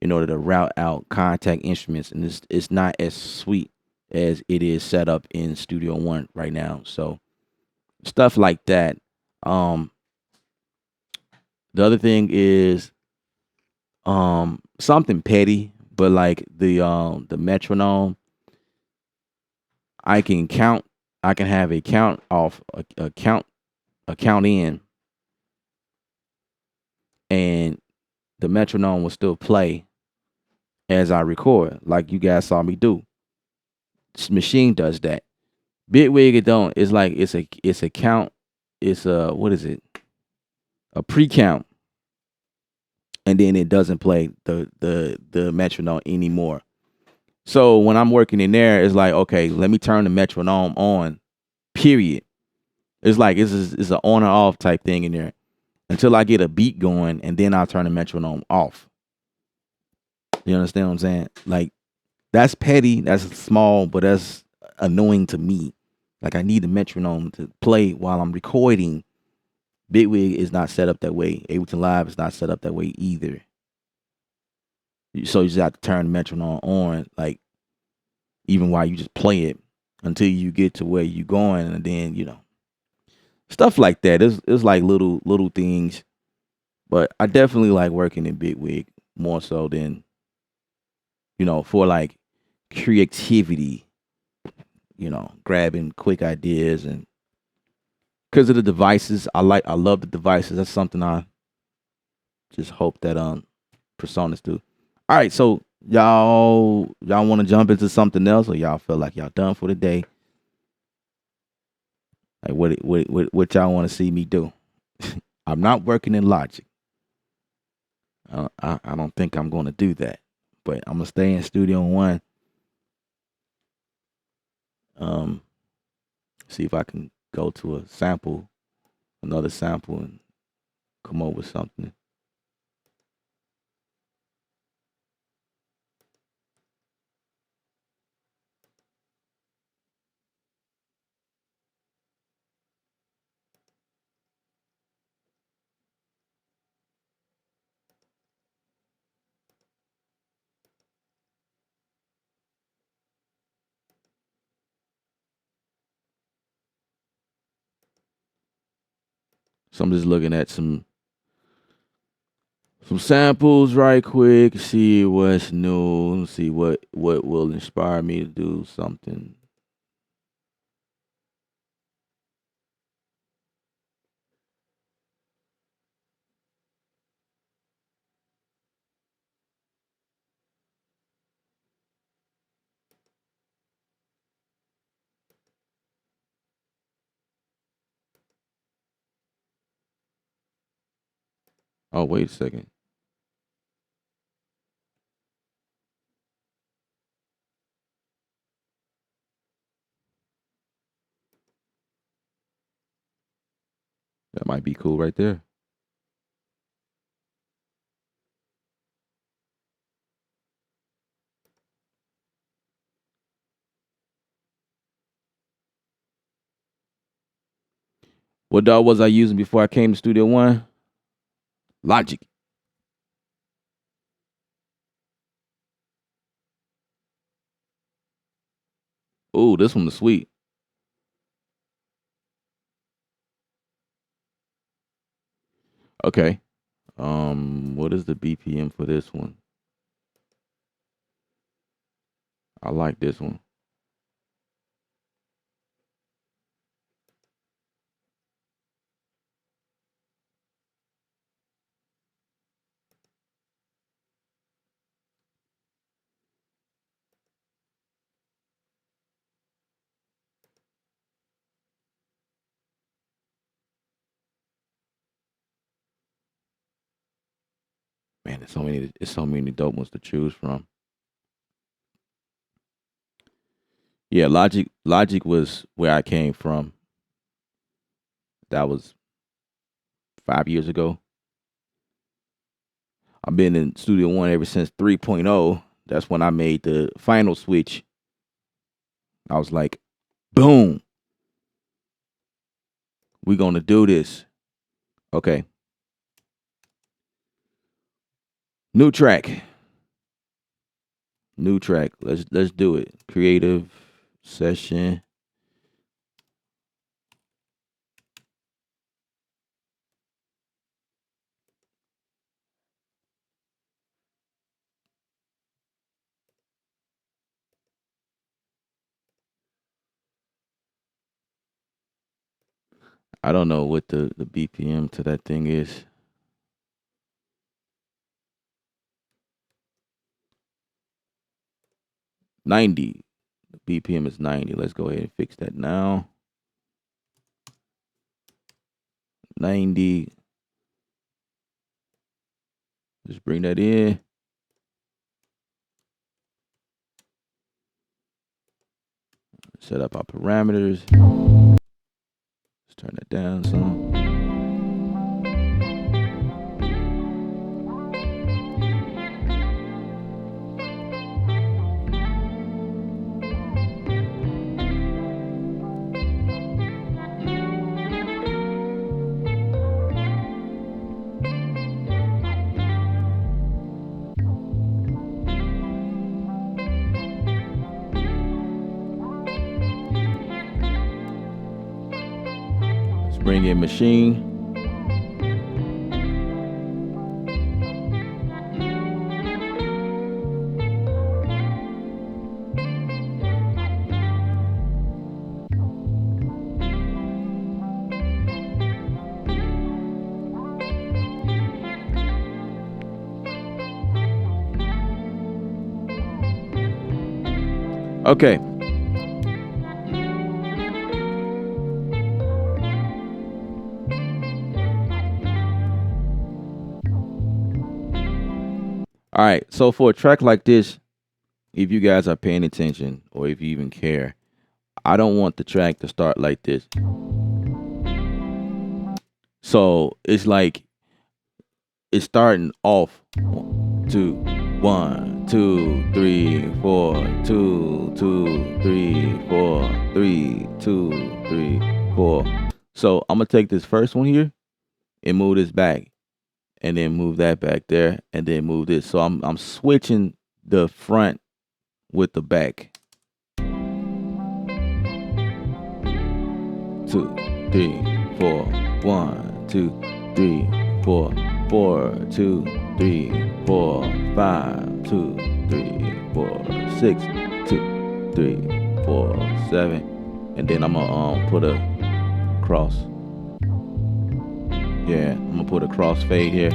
in order to route out Contact instruments, and it's not as sweet as it is set up in Studio One right now. So stuff like that. Um, the other thing is something petty, but like the metronome, I can count. I can have a count off a count in, and the metronome will still play as I record, like you guys saw me do. Machine does that. Bitwig it don't. It's like it's a count. It's a what is it? A pre count, and then it doesn't play the metronome anymore. So when I'm working in there, it's like okay, let me turn the metronome on. Period. It's like it's an on or off type thing in there until I get a beat going, and then I'll turn the metronome off. You understand what I'm saying? Like that's petty, that's small, but that's annoying to me. Like I need the metronome to play while I'm recording. Bitwig is not set up that way. Ableton Live is not set up that way either. So you just have to turn the metronome on, like even while you just play it until you get to where you're going, and then stuff like that. It's like little things, but I definitely like working in Bitwig more so than for like creativity. Grabbing quick ideas and because of the devices, I love the devices. That's something I just hope that personas do. All right, so y'all want to jump into something else, or y'all feel like y'all done for the day? Like what y'all want to see me do? I'm not working in Logic. I don't think I'm going to do that, but I'm gonna stay in Studio One. Um, see if I can go to another sample, and come up with something. So I'm just looking at some samples right quick, see what's new, see what will inspire me to do something. Oh, wait a second. That might be cool right there. What DAW was I using before I came to Studio One? Logic. Ooh, this one was sweet. Okay. What is the BPM for this one? I like this one. Man, there's so many dope ones to choose from. Yeah, Logic was where I came from. That was 5 years ago. I've been in Studio One ever since 3.0. That's when I made the final switch. I was like, boom, we're gonna do this. Okay. New track. Let's do it. Creative session. I don't know what the BPM to that thing is. $90. The BPM is 90. Let's go ahead and fix that now. 90. Just bring that in. Set up our parameters. Let's turn that down some. Let's bring in Maschine. Okay. All right. So for a track like this, if you guys are paying attention or if you even care, I don't want the track to start like this. So it's like it's starting off 1, 2, 1, 2, 3, 4, 2, 2, 3, 4, 3, 2, 3, 4. So I'm gonna take this first one here and move this back, and then move that back there, and then move this. So I'm switching the front with the back. 2, 3, 4. 1, 2, 3, 4. 4, 2, 3, 4, 5, 2, 3, 4, 6, 2, 3, 4, 7. And then I'm gonna put a cross. Yeah, I'm gonna put a cross fade here.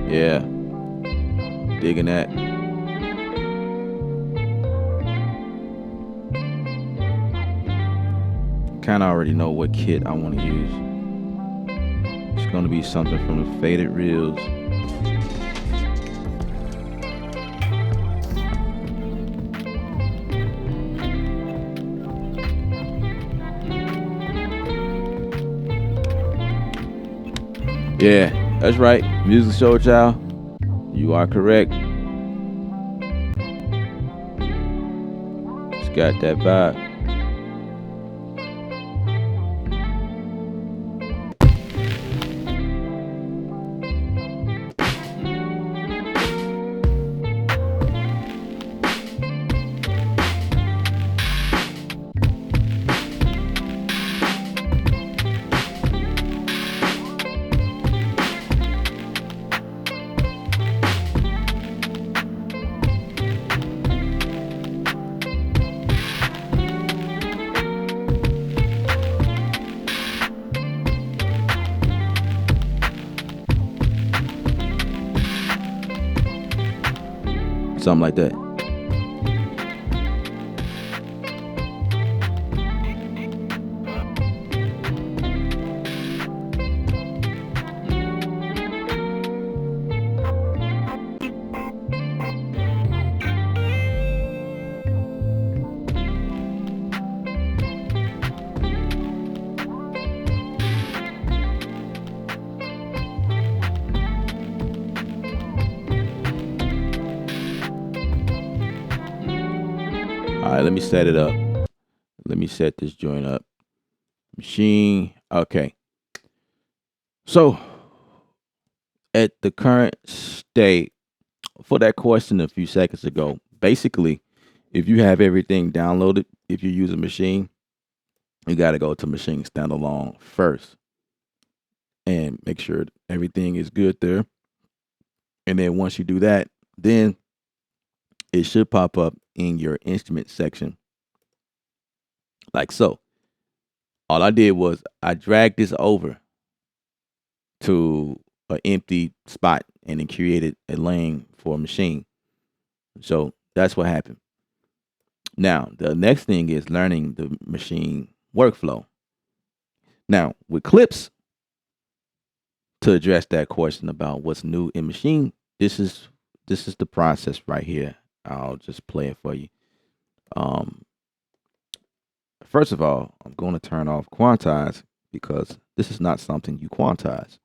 Yeah, digging that. Kind of already know what kit I want to use. It's going to be something from the Faded Reels. Yeah, that's right. Music Show Child. You are correct. Just got that vibe. Something like that. All right, let me set it up. Let me set this joint up. Machine. Okay. So at the current state, for that question a few seconds ago, basically, if you have everything downloaded, if you use a machine, you got to go to machine standalone first and make sure everything is good there. And then once you do that, then it should pop up in your instrument section like so. All I did was I dragged this over to an empty spot and then created a lane for a machine. So that's what happened. Now, the next thing is learning the machine workflow. Now, with clips, to address that question about what's new in machine, this is the process right here. I'll just play it for you. First of all, I'm going to turn off quantize because this is not something you quantize.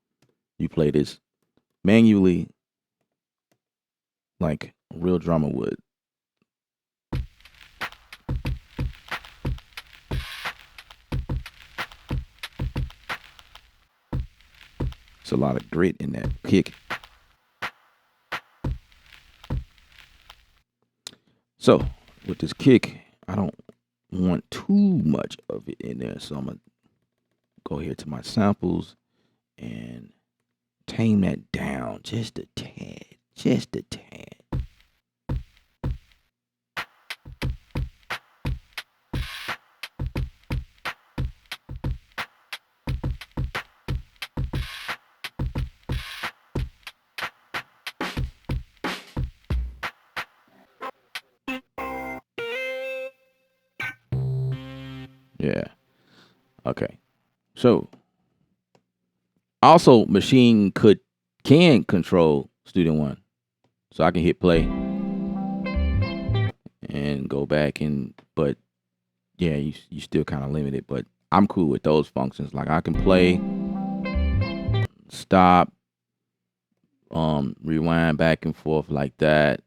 You play this manually like a real drummer would. It's a lot of grit in that kick. So with this kick, I don't want too much of it in there. So I'm going to go here to my samples and tame that down just a tad. Just a tad. Yeah. Okay. So also machine can control Studio One. So I can hit play and go back but yeah, you still kind of limited, but I'm cool with those functions. Like I can play, stop, rewind back and forth like that.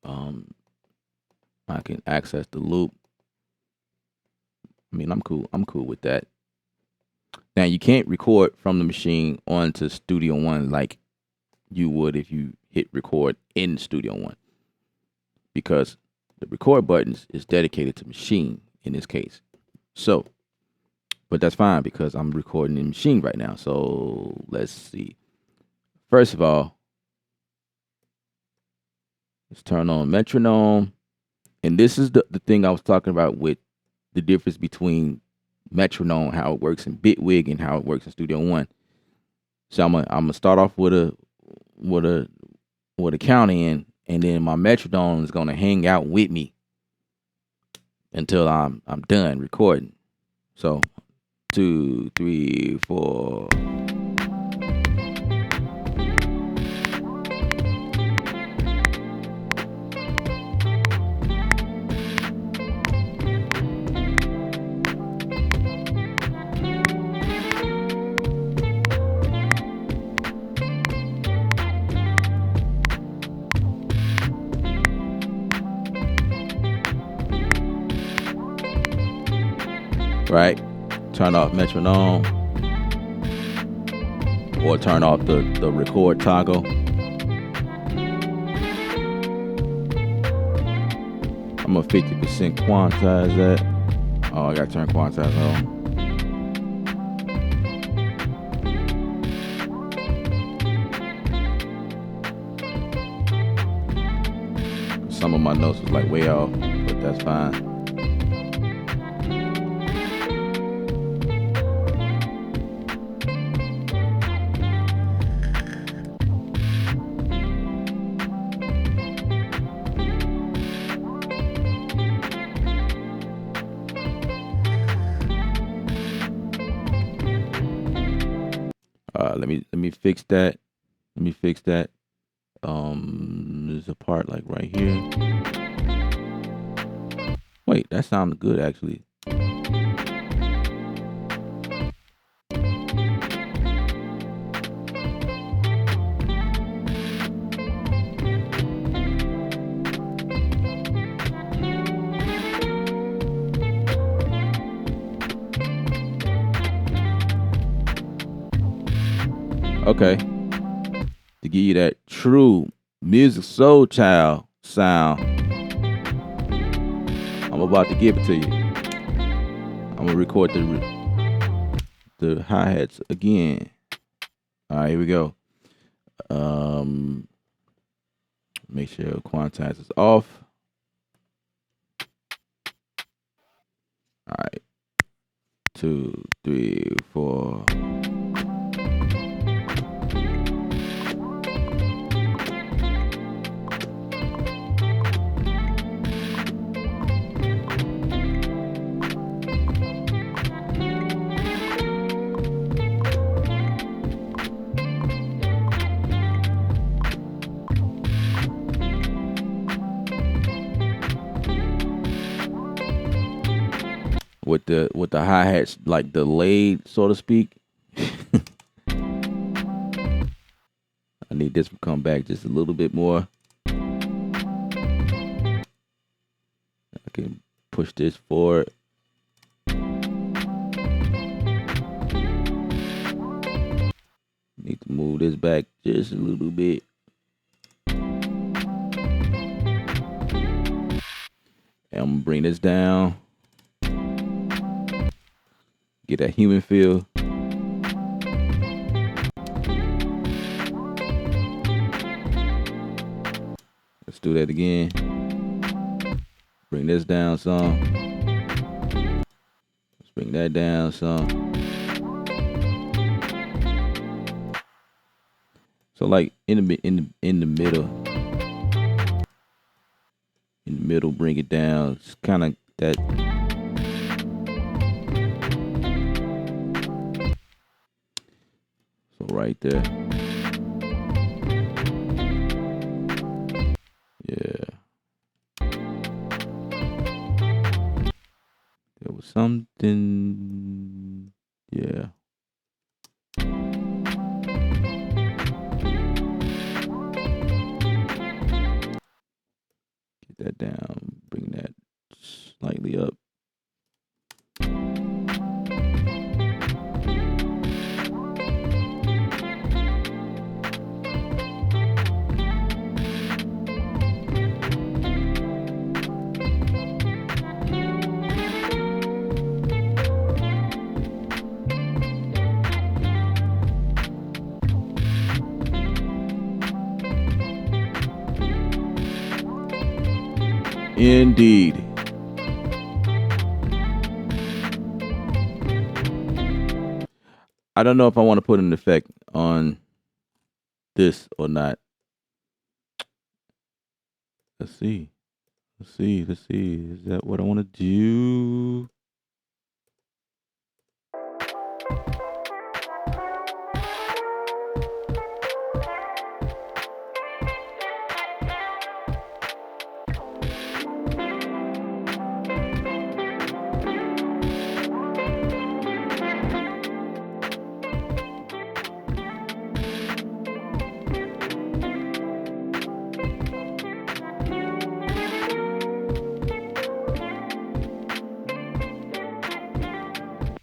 I can access the loop. I mean, I'm cool with that. Now you can't record from the machine onto Studio One like you would if you hit record in Studio One, because the record buttons is dedicated to machine in this case. So, but that's fine because I'm recording in machine right now. So let's see. First of all, let's turn on metronome. And this is the thing I was talking about with the difference between metronome, how it works in Bitwig and how it works in Studio One. So I'm gonna start off with a count in, and then my metronome is gonna hang out with me until I'm done recording. So 2, 3, 4. right? Turn off metronome or turn off the record toggle. I'm gonna 50% quantize that. Oh, I gotta turn quantize on. Some of my notes was like way off, but that's fine. Let me fix that. Let me fix that. There's a part like right here. Wait, that sounded good actually. Okay. To give you that true music soul child sound, I'm about to give it to you. I'm gonna record the hi-hats again. All right, here we go. Make sure quantize is off. All right. 2, 3, 4. With the hi-hats like delayed, so to speak. I need this to come back just a little bit more. I can push this forward. Need to move this back just a little bit. And I'm gonna bring this down. Get that human feel. Let's do that again. Bring this down some. Let's bring that down some. So like in the middle, bring it down. It's kind of that. So right there. Yeah. There was something. Yeah. Get that down. Bring that slightly up. Indeed. I don't know if I want to put an effect on this or not. Let's see. Is that what I want to do?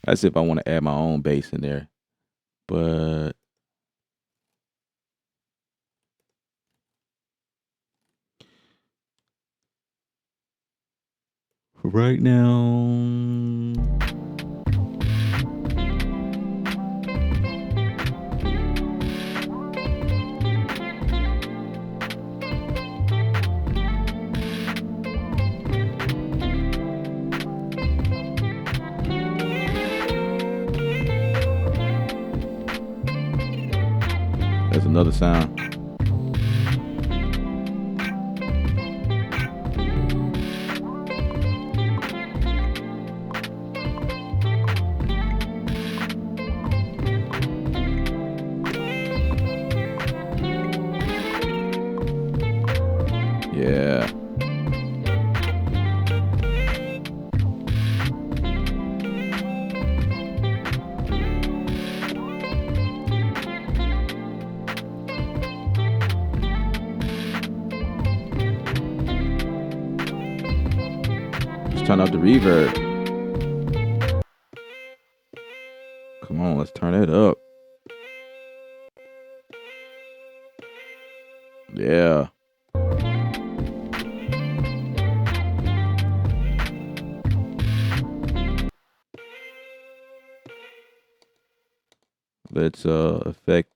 That's if I want to add my own bass in there. But for right now, there's another sound. Yeah. Let's turn up the reverb. Come on, let's turn it up. Yeah. Let's affect.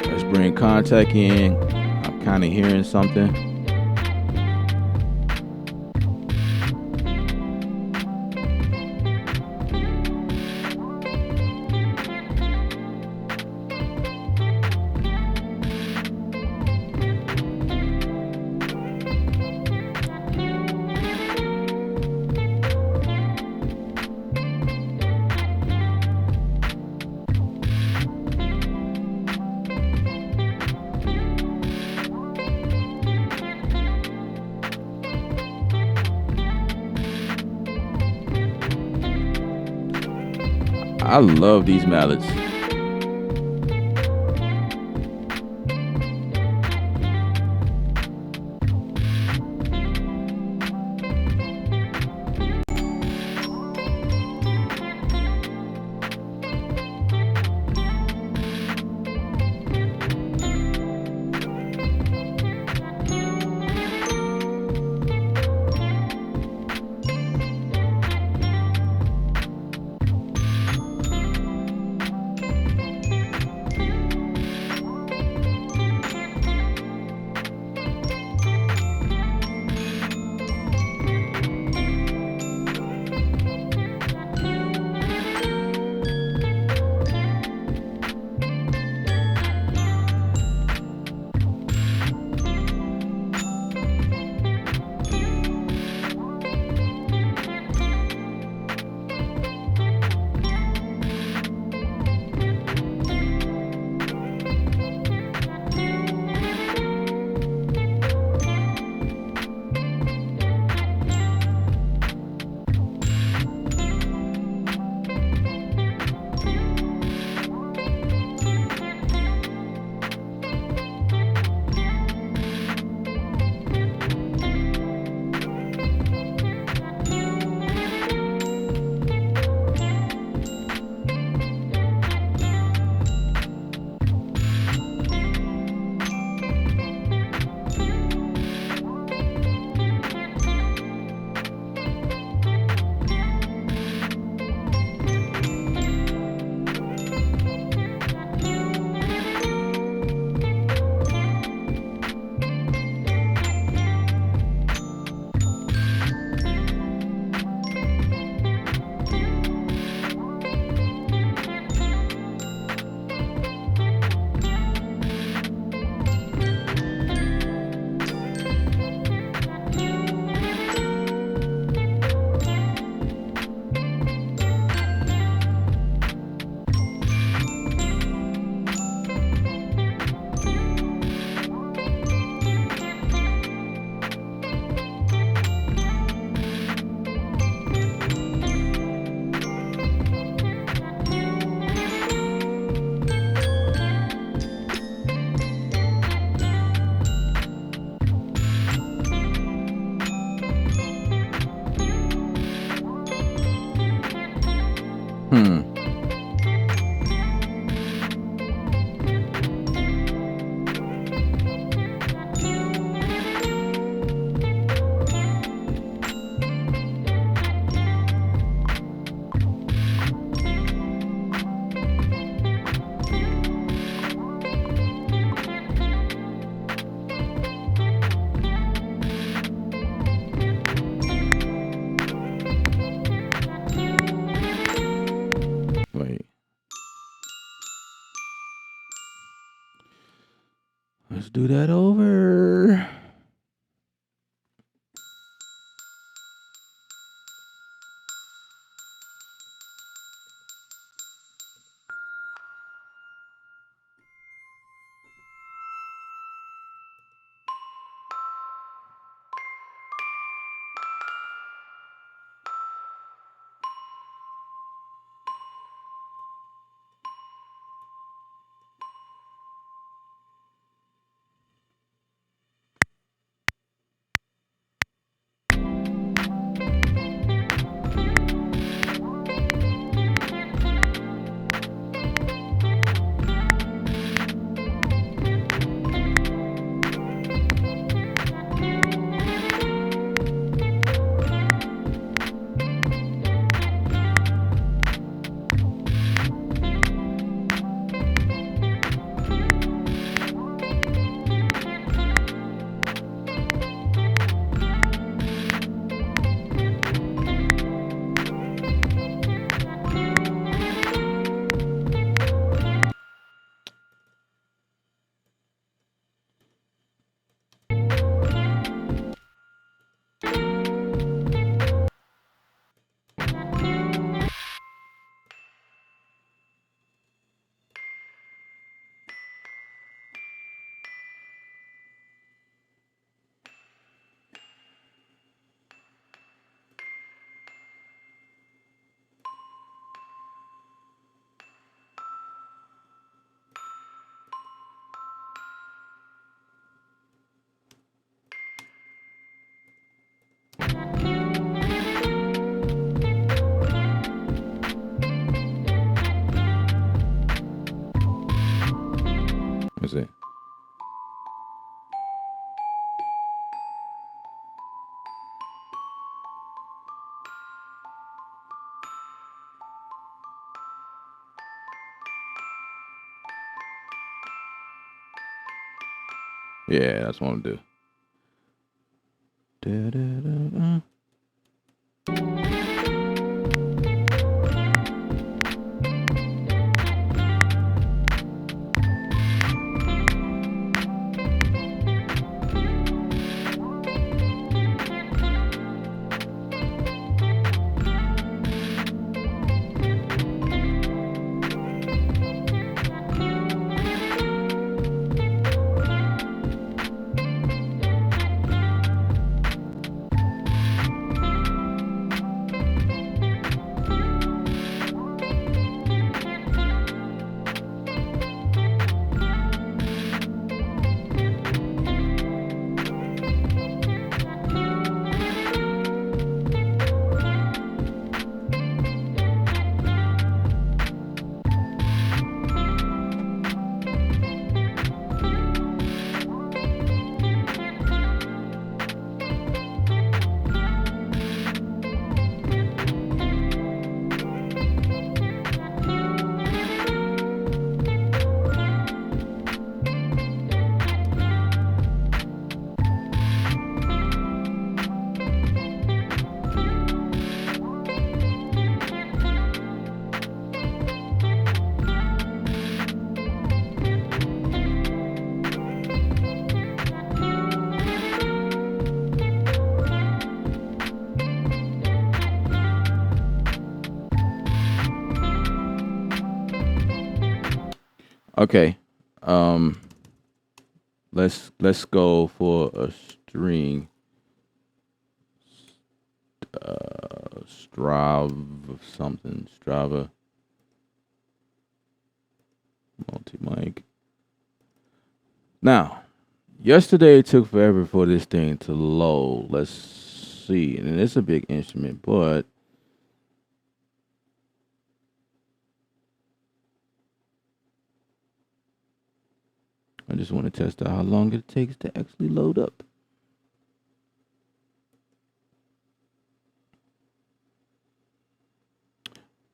Let's bring contact in. I'm kind of hearing something. I love these mallets. Let's do that over. That's it. Yeah, that's what I'm gonna do. Da-da-da-da. Okay. Um let's go for a string. Strava something. Strava multi-mic. Now, yesterday it took forever for this thing to load. Let's see. And it's a big instrument, but I just want to test out how long it takes to actually load up.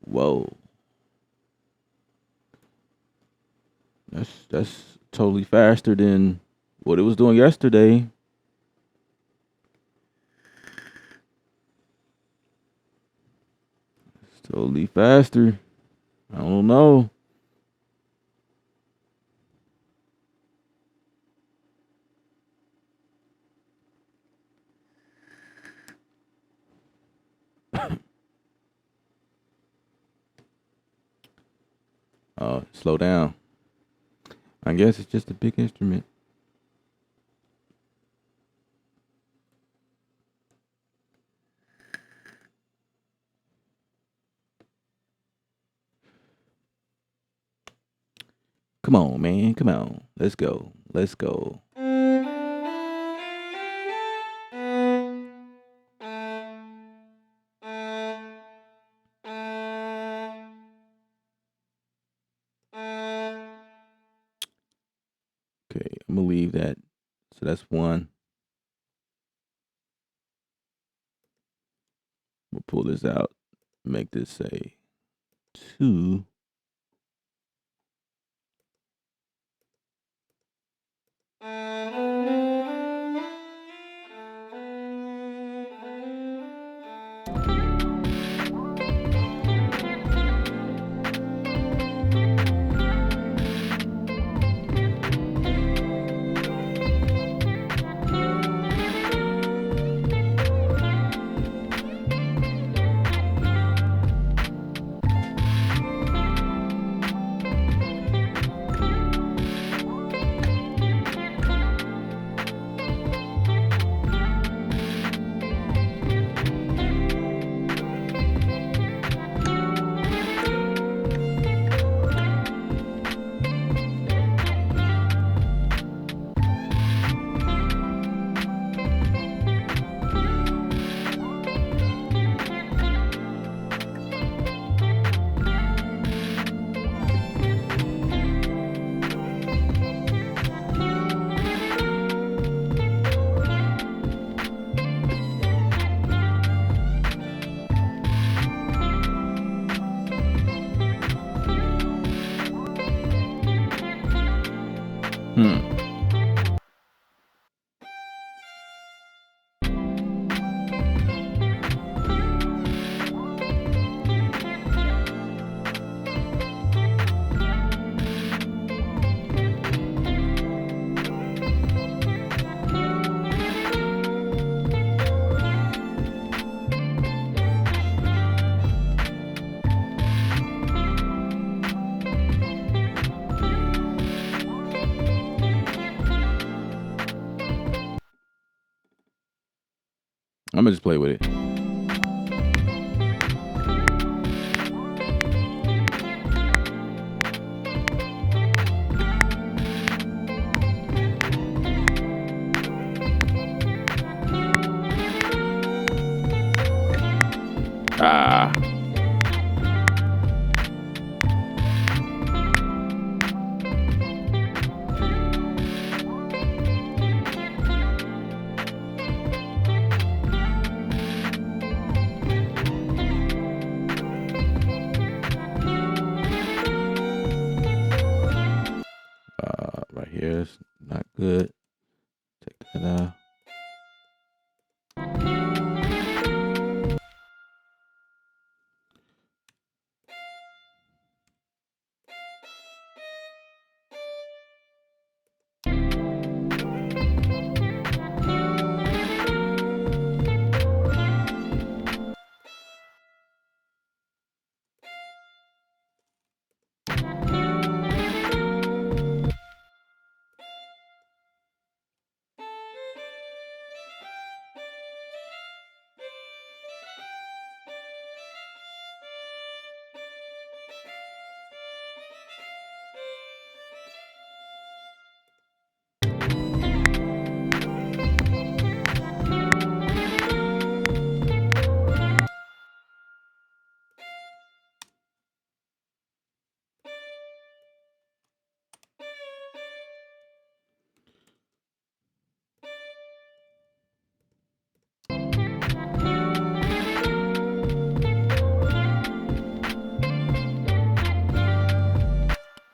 Whoa. That's totally faster than what it was doing yesterday. It's totally faster. I don't know. Slow down. I guess it's just a big instrument. Come on, man. Come on. Let's go. Let's go. Okay, I'm gonna leave that. So that's one. We'll pull this out. Make this say 2. I'm gonna just play with it. Ah. Right here is not good. Take that out.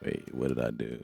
Wait, what did I do?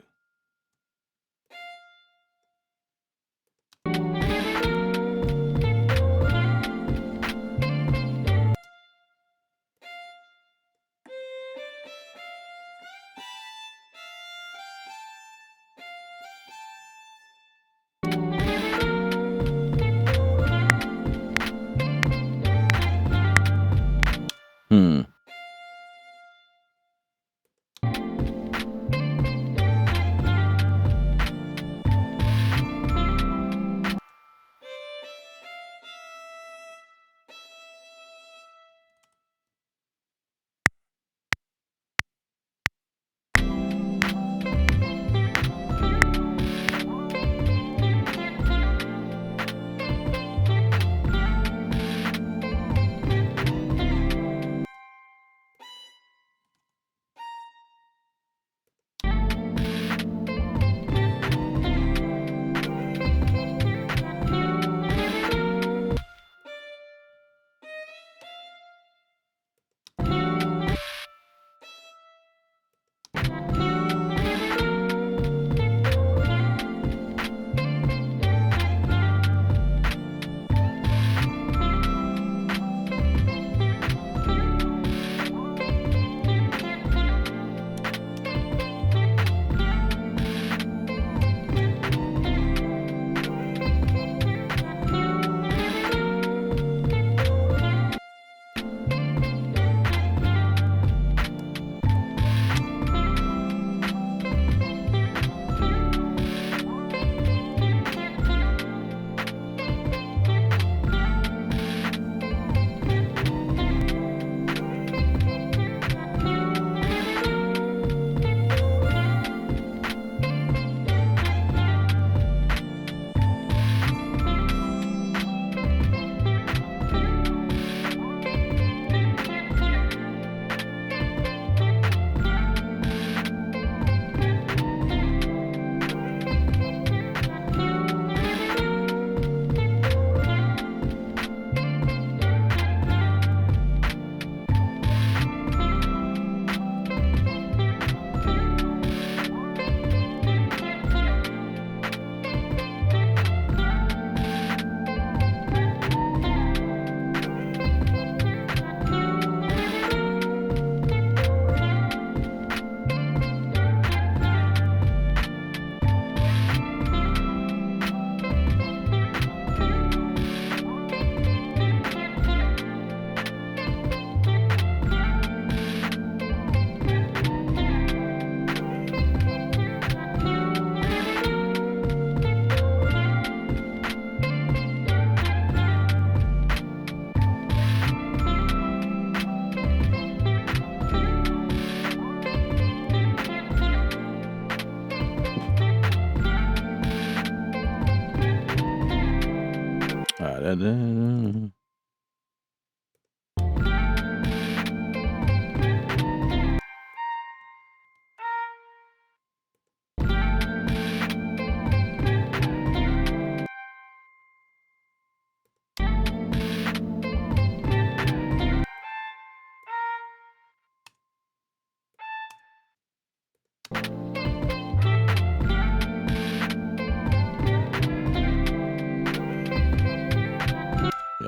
Yeah,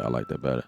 I like that better.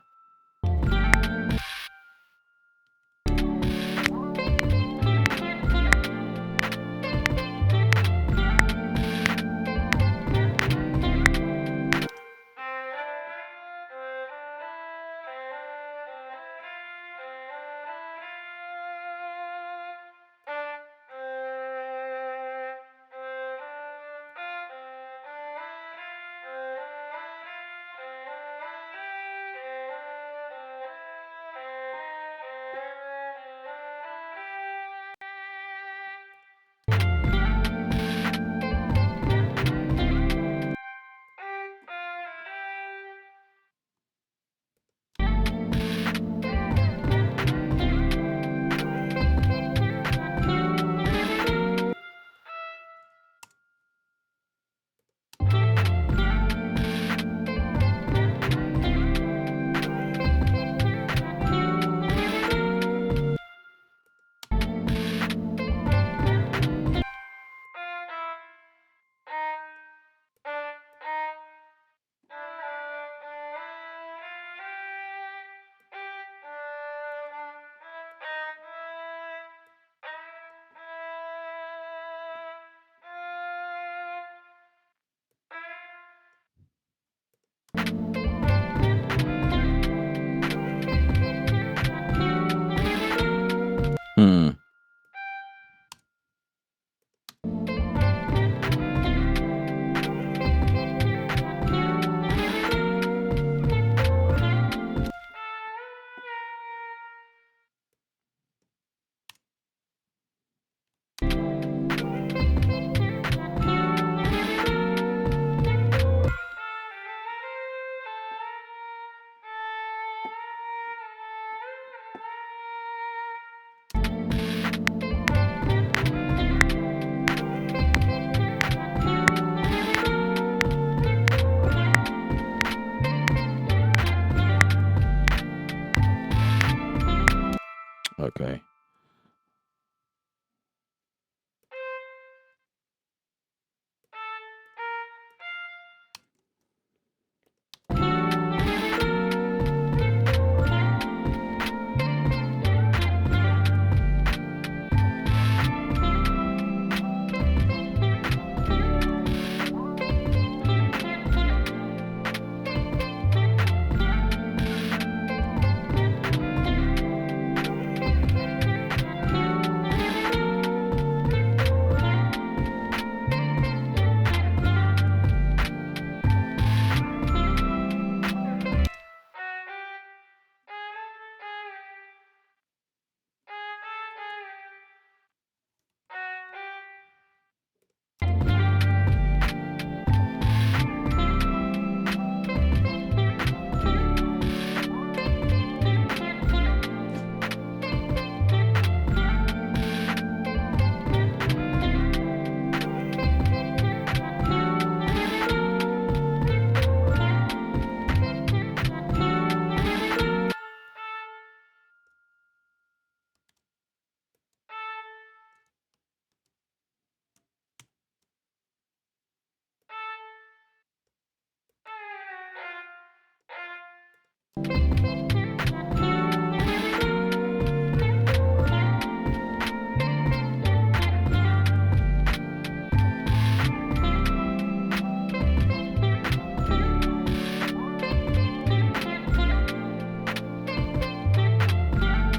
Okay.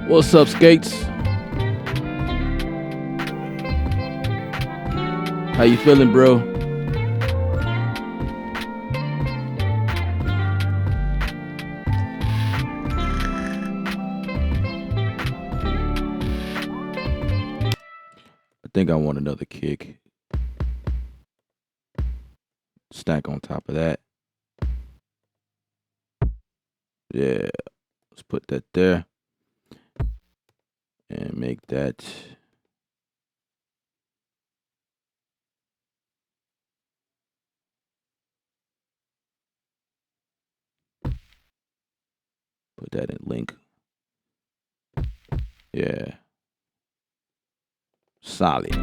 What's up, Skates? How you feeling, bro? I think I want another kick. Stack on top of that. Yeah, let's put that there and make that. Put that in link. Yeah. Solid.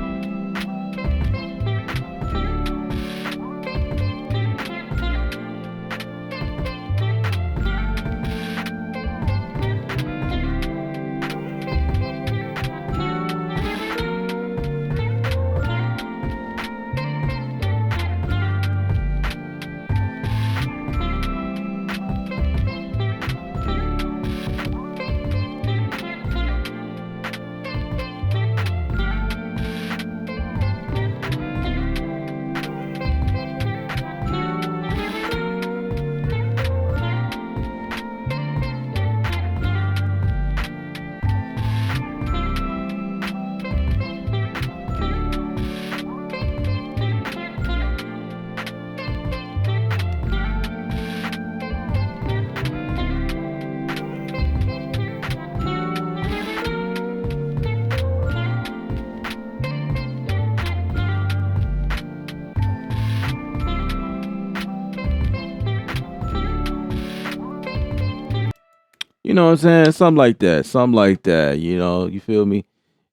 You know what I'm saying? Something like that. Something like that. You know, you feel me?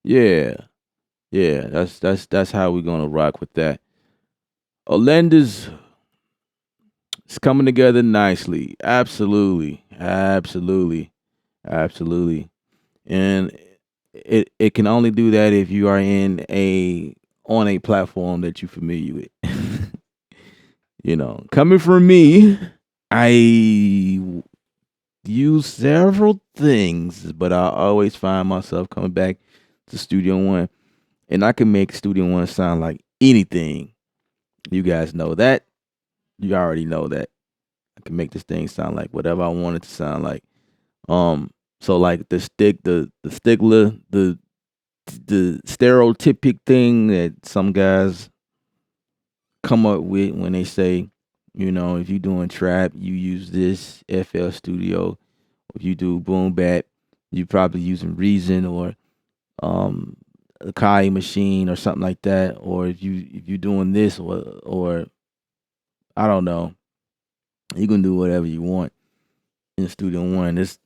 Yeah. Yeah. That's how we're gonna rock with that. Olenda's it's coming together nicely. Absolutely. Absolutely. Absolutely. And it can only do that if you are in a on a platform that you're familiar with. You know, coming from me, I use several things, but I always find myself coming back to Studio One, and I can make Studio One sound like anything. You guys know that. You already know that. I can make this thing sound like whatever I want it to sound like. So like the stigler, the stereotypic thing that some guys come up with when they say, you know, if you're doing trap, you use this FL Studio. If you do boom bap, you probably using Reason or a Kai machine or something like that. Or if you're doing this or I don't know, you can do whatever you want in Studio One. This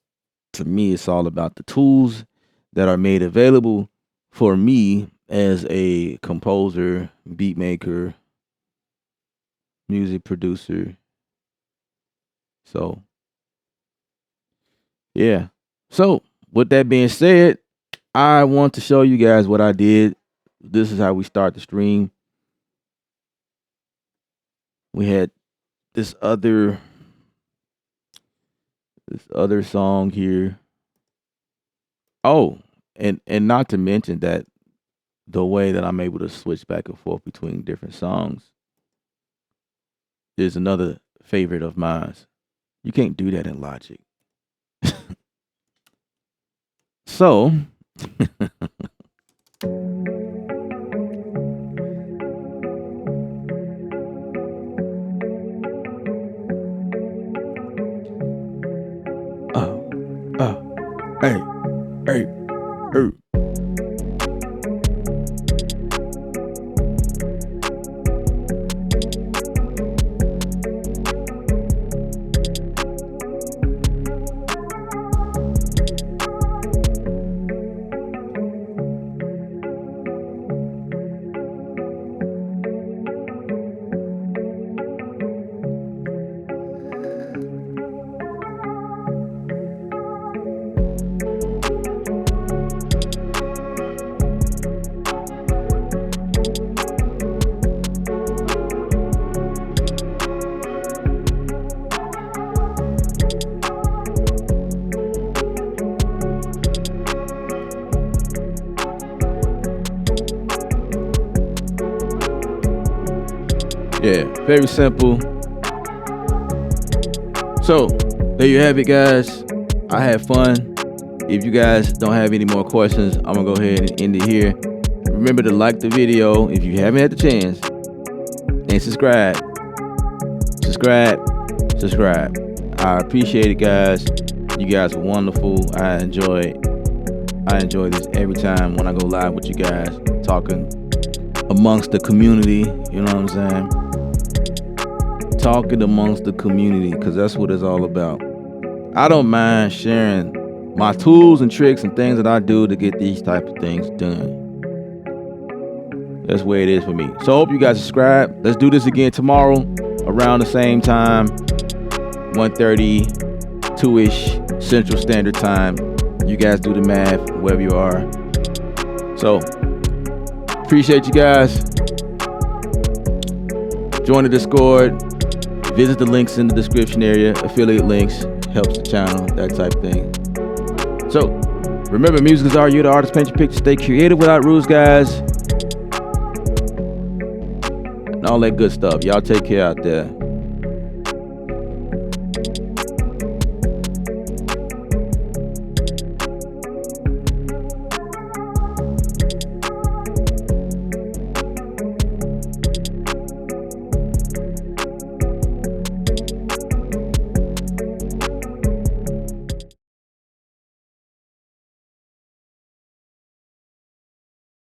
to me, it's all about the tools that are made available for me as a composer, beat maker, music producer. So yeah. So with that being said, I want to show you guys what I did. This is how we start the stream. We had this other song here. Oh, and not to mention that the way that I'm able to switch back and forth between different songs is another favorite of mine. You can't do that in Logic. So, hey, hey, hey. Yeah, very simple. So, there you have it, guys. I had fun. If you guys don't have any more questions, I'm going to go ahead and end it here. Remember to like the video if you haven't had the chance. And subscribe. Subscribe. I appreciate it, guys. You guys are wonderful. I enjoy this every time when I go live with you guys, talking amongst the community. You know what I'm saying? Talking amongst the community, because that's what it's all about. I don't mind sharing my tools and tricks and things that I do to get these type of things done. That's the way it is for me. So I hope you guys subscribe. Let's do this again tomorrow around the same time, 1:30, 2-ish Central Standard Time. You guys do the math, wherever you are. So, appreciate you guys. Join the Discord. Visit the links in the description area. Affiliate links helps the channel, that type of thing. So, remember, music is art. You're the artist. Paint your picture. Stay creative without rules, guys. And all that good stuff. Y'all take care out there.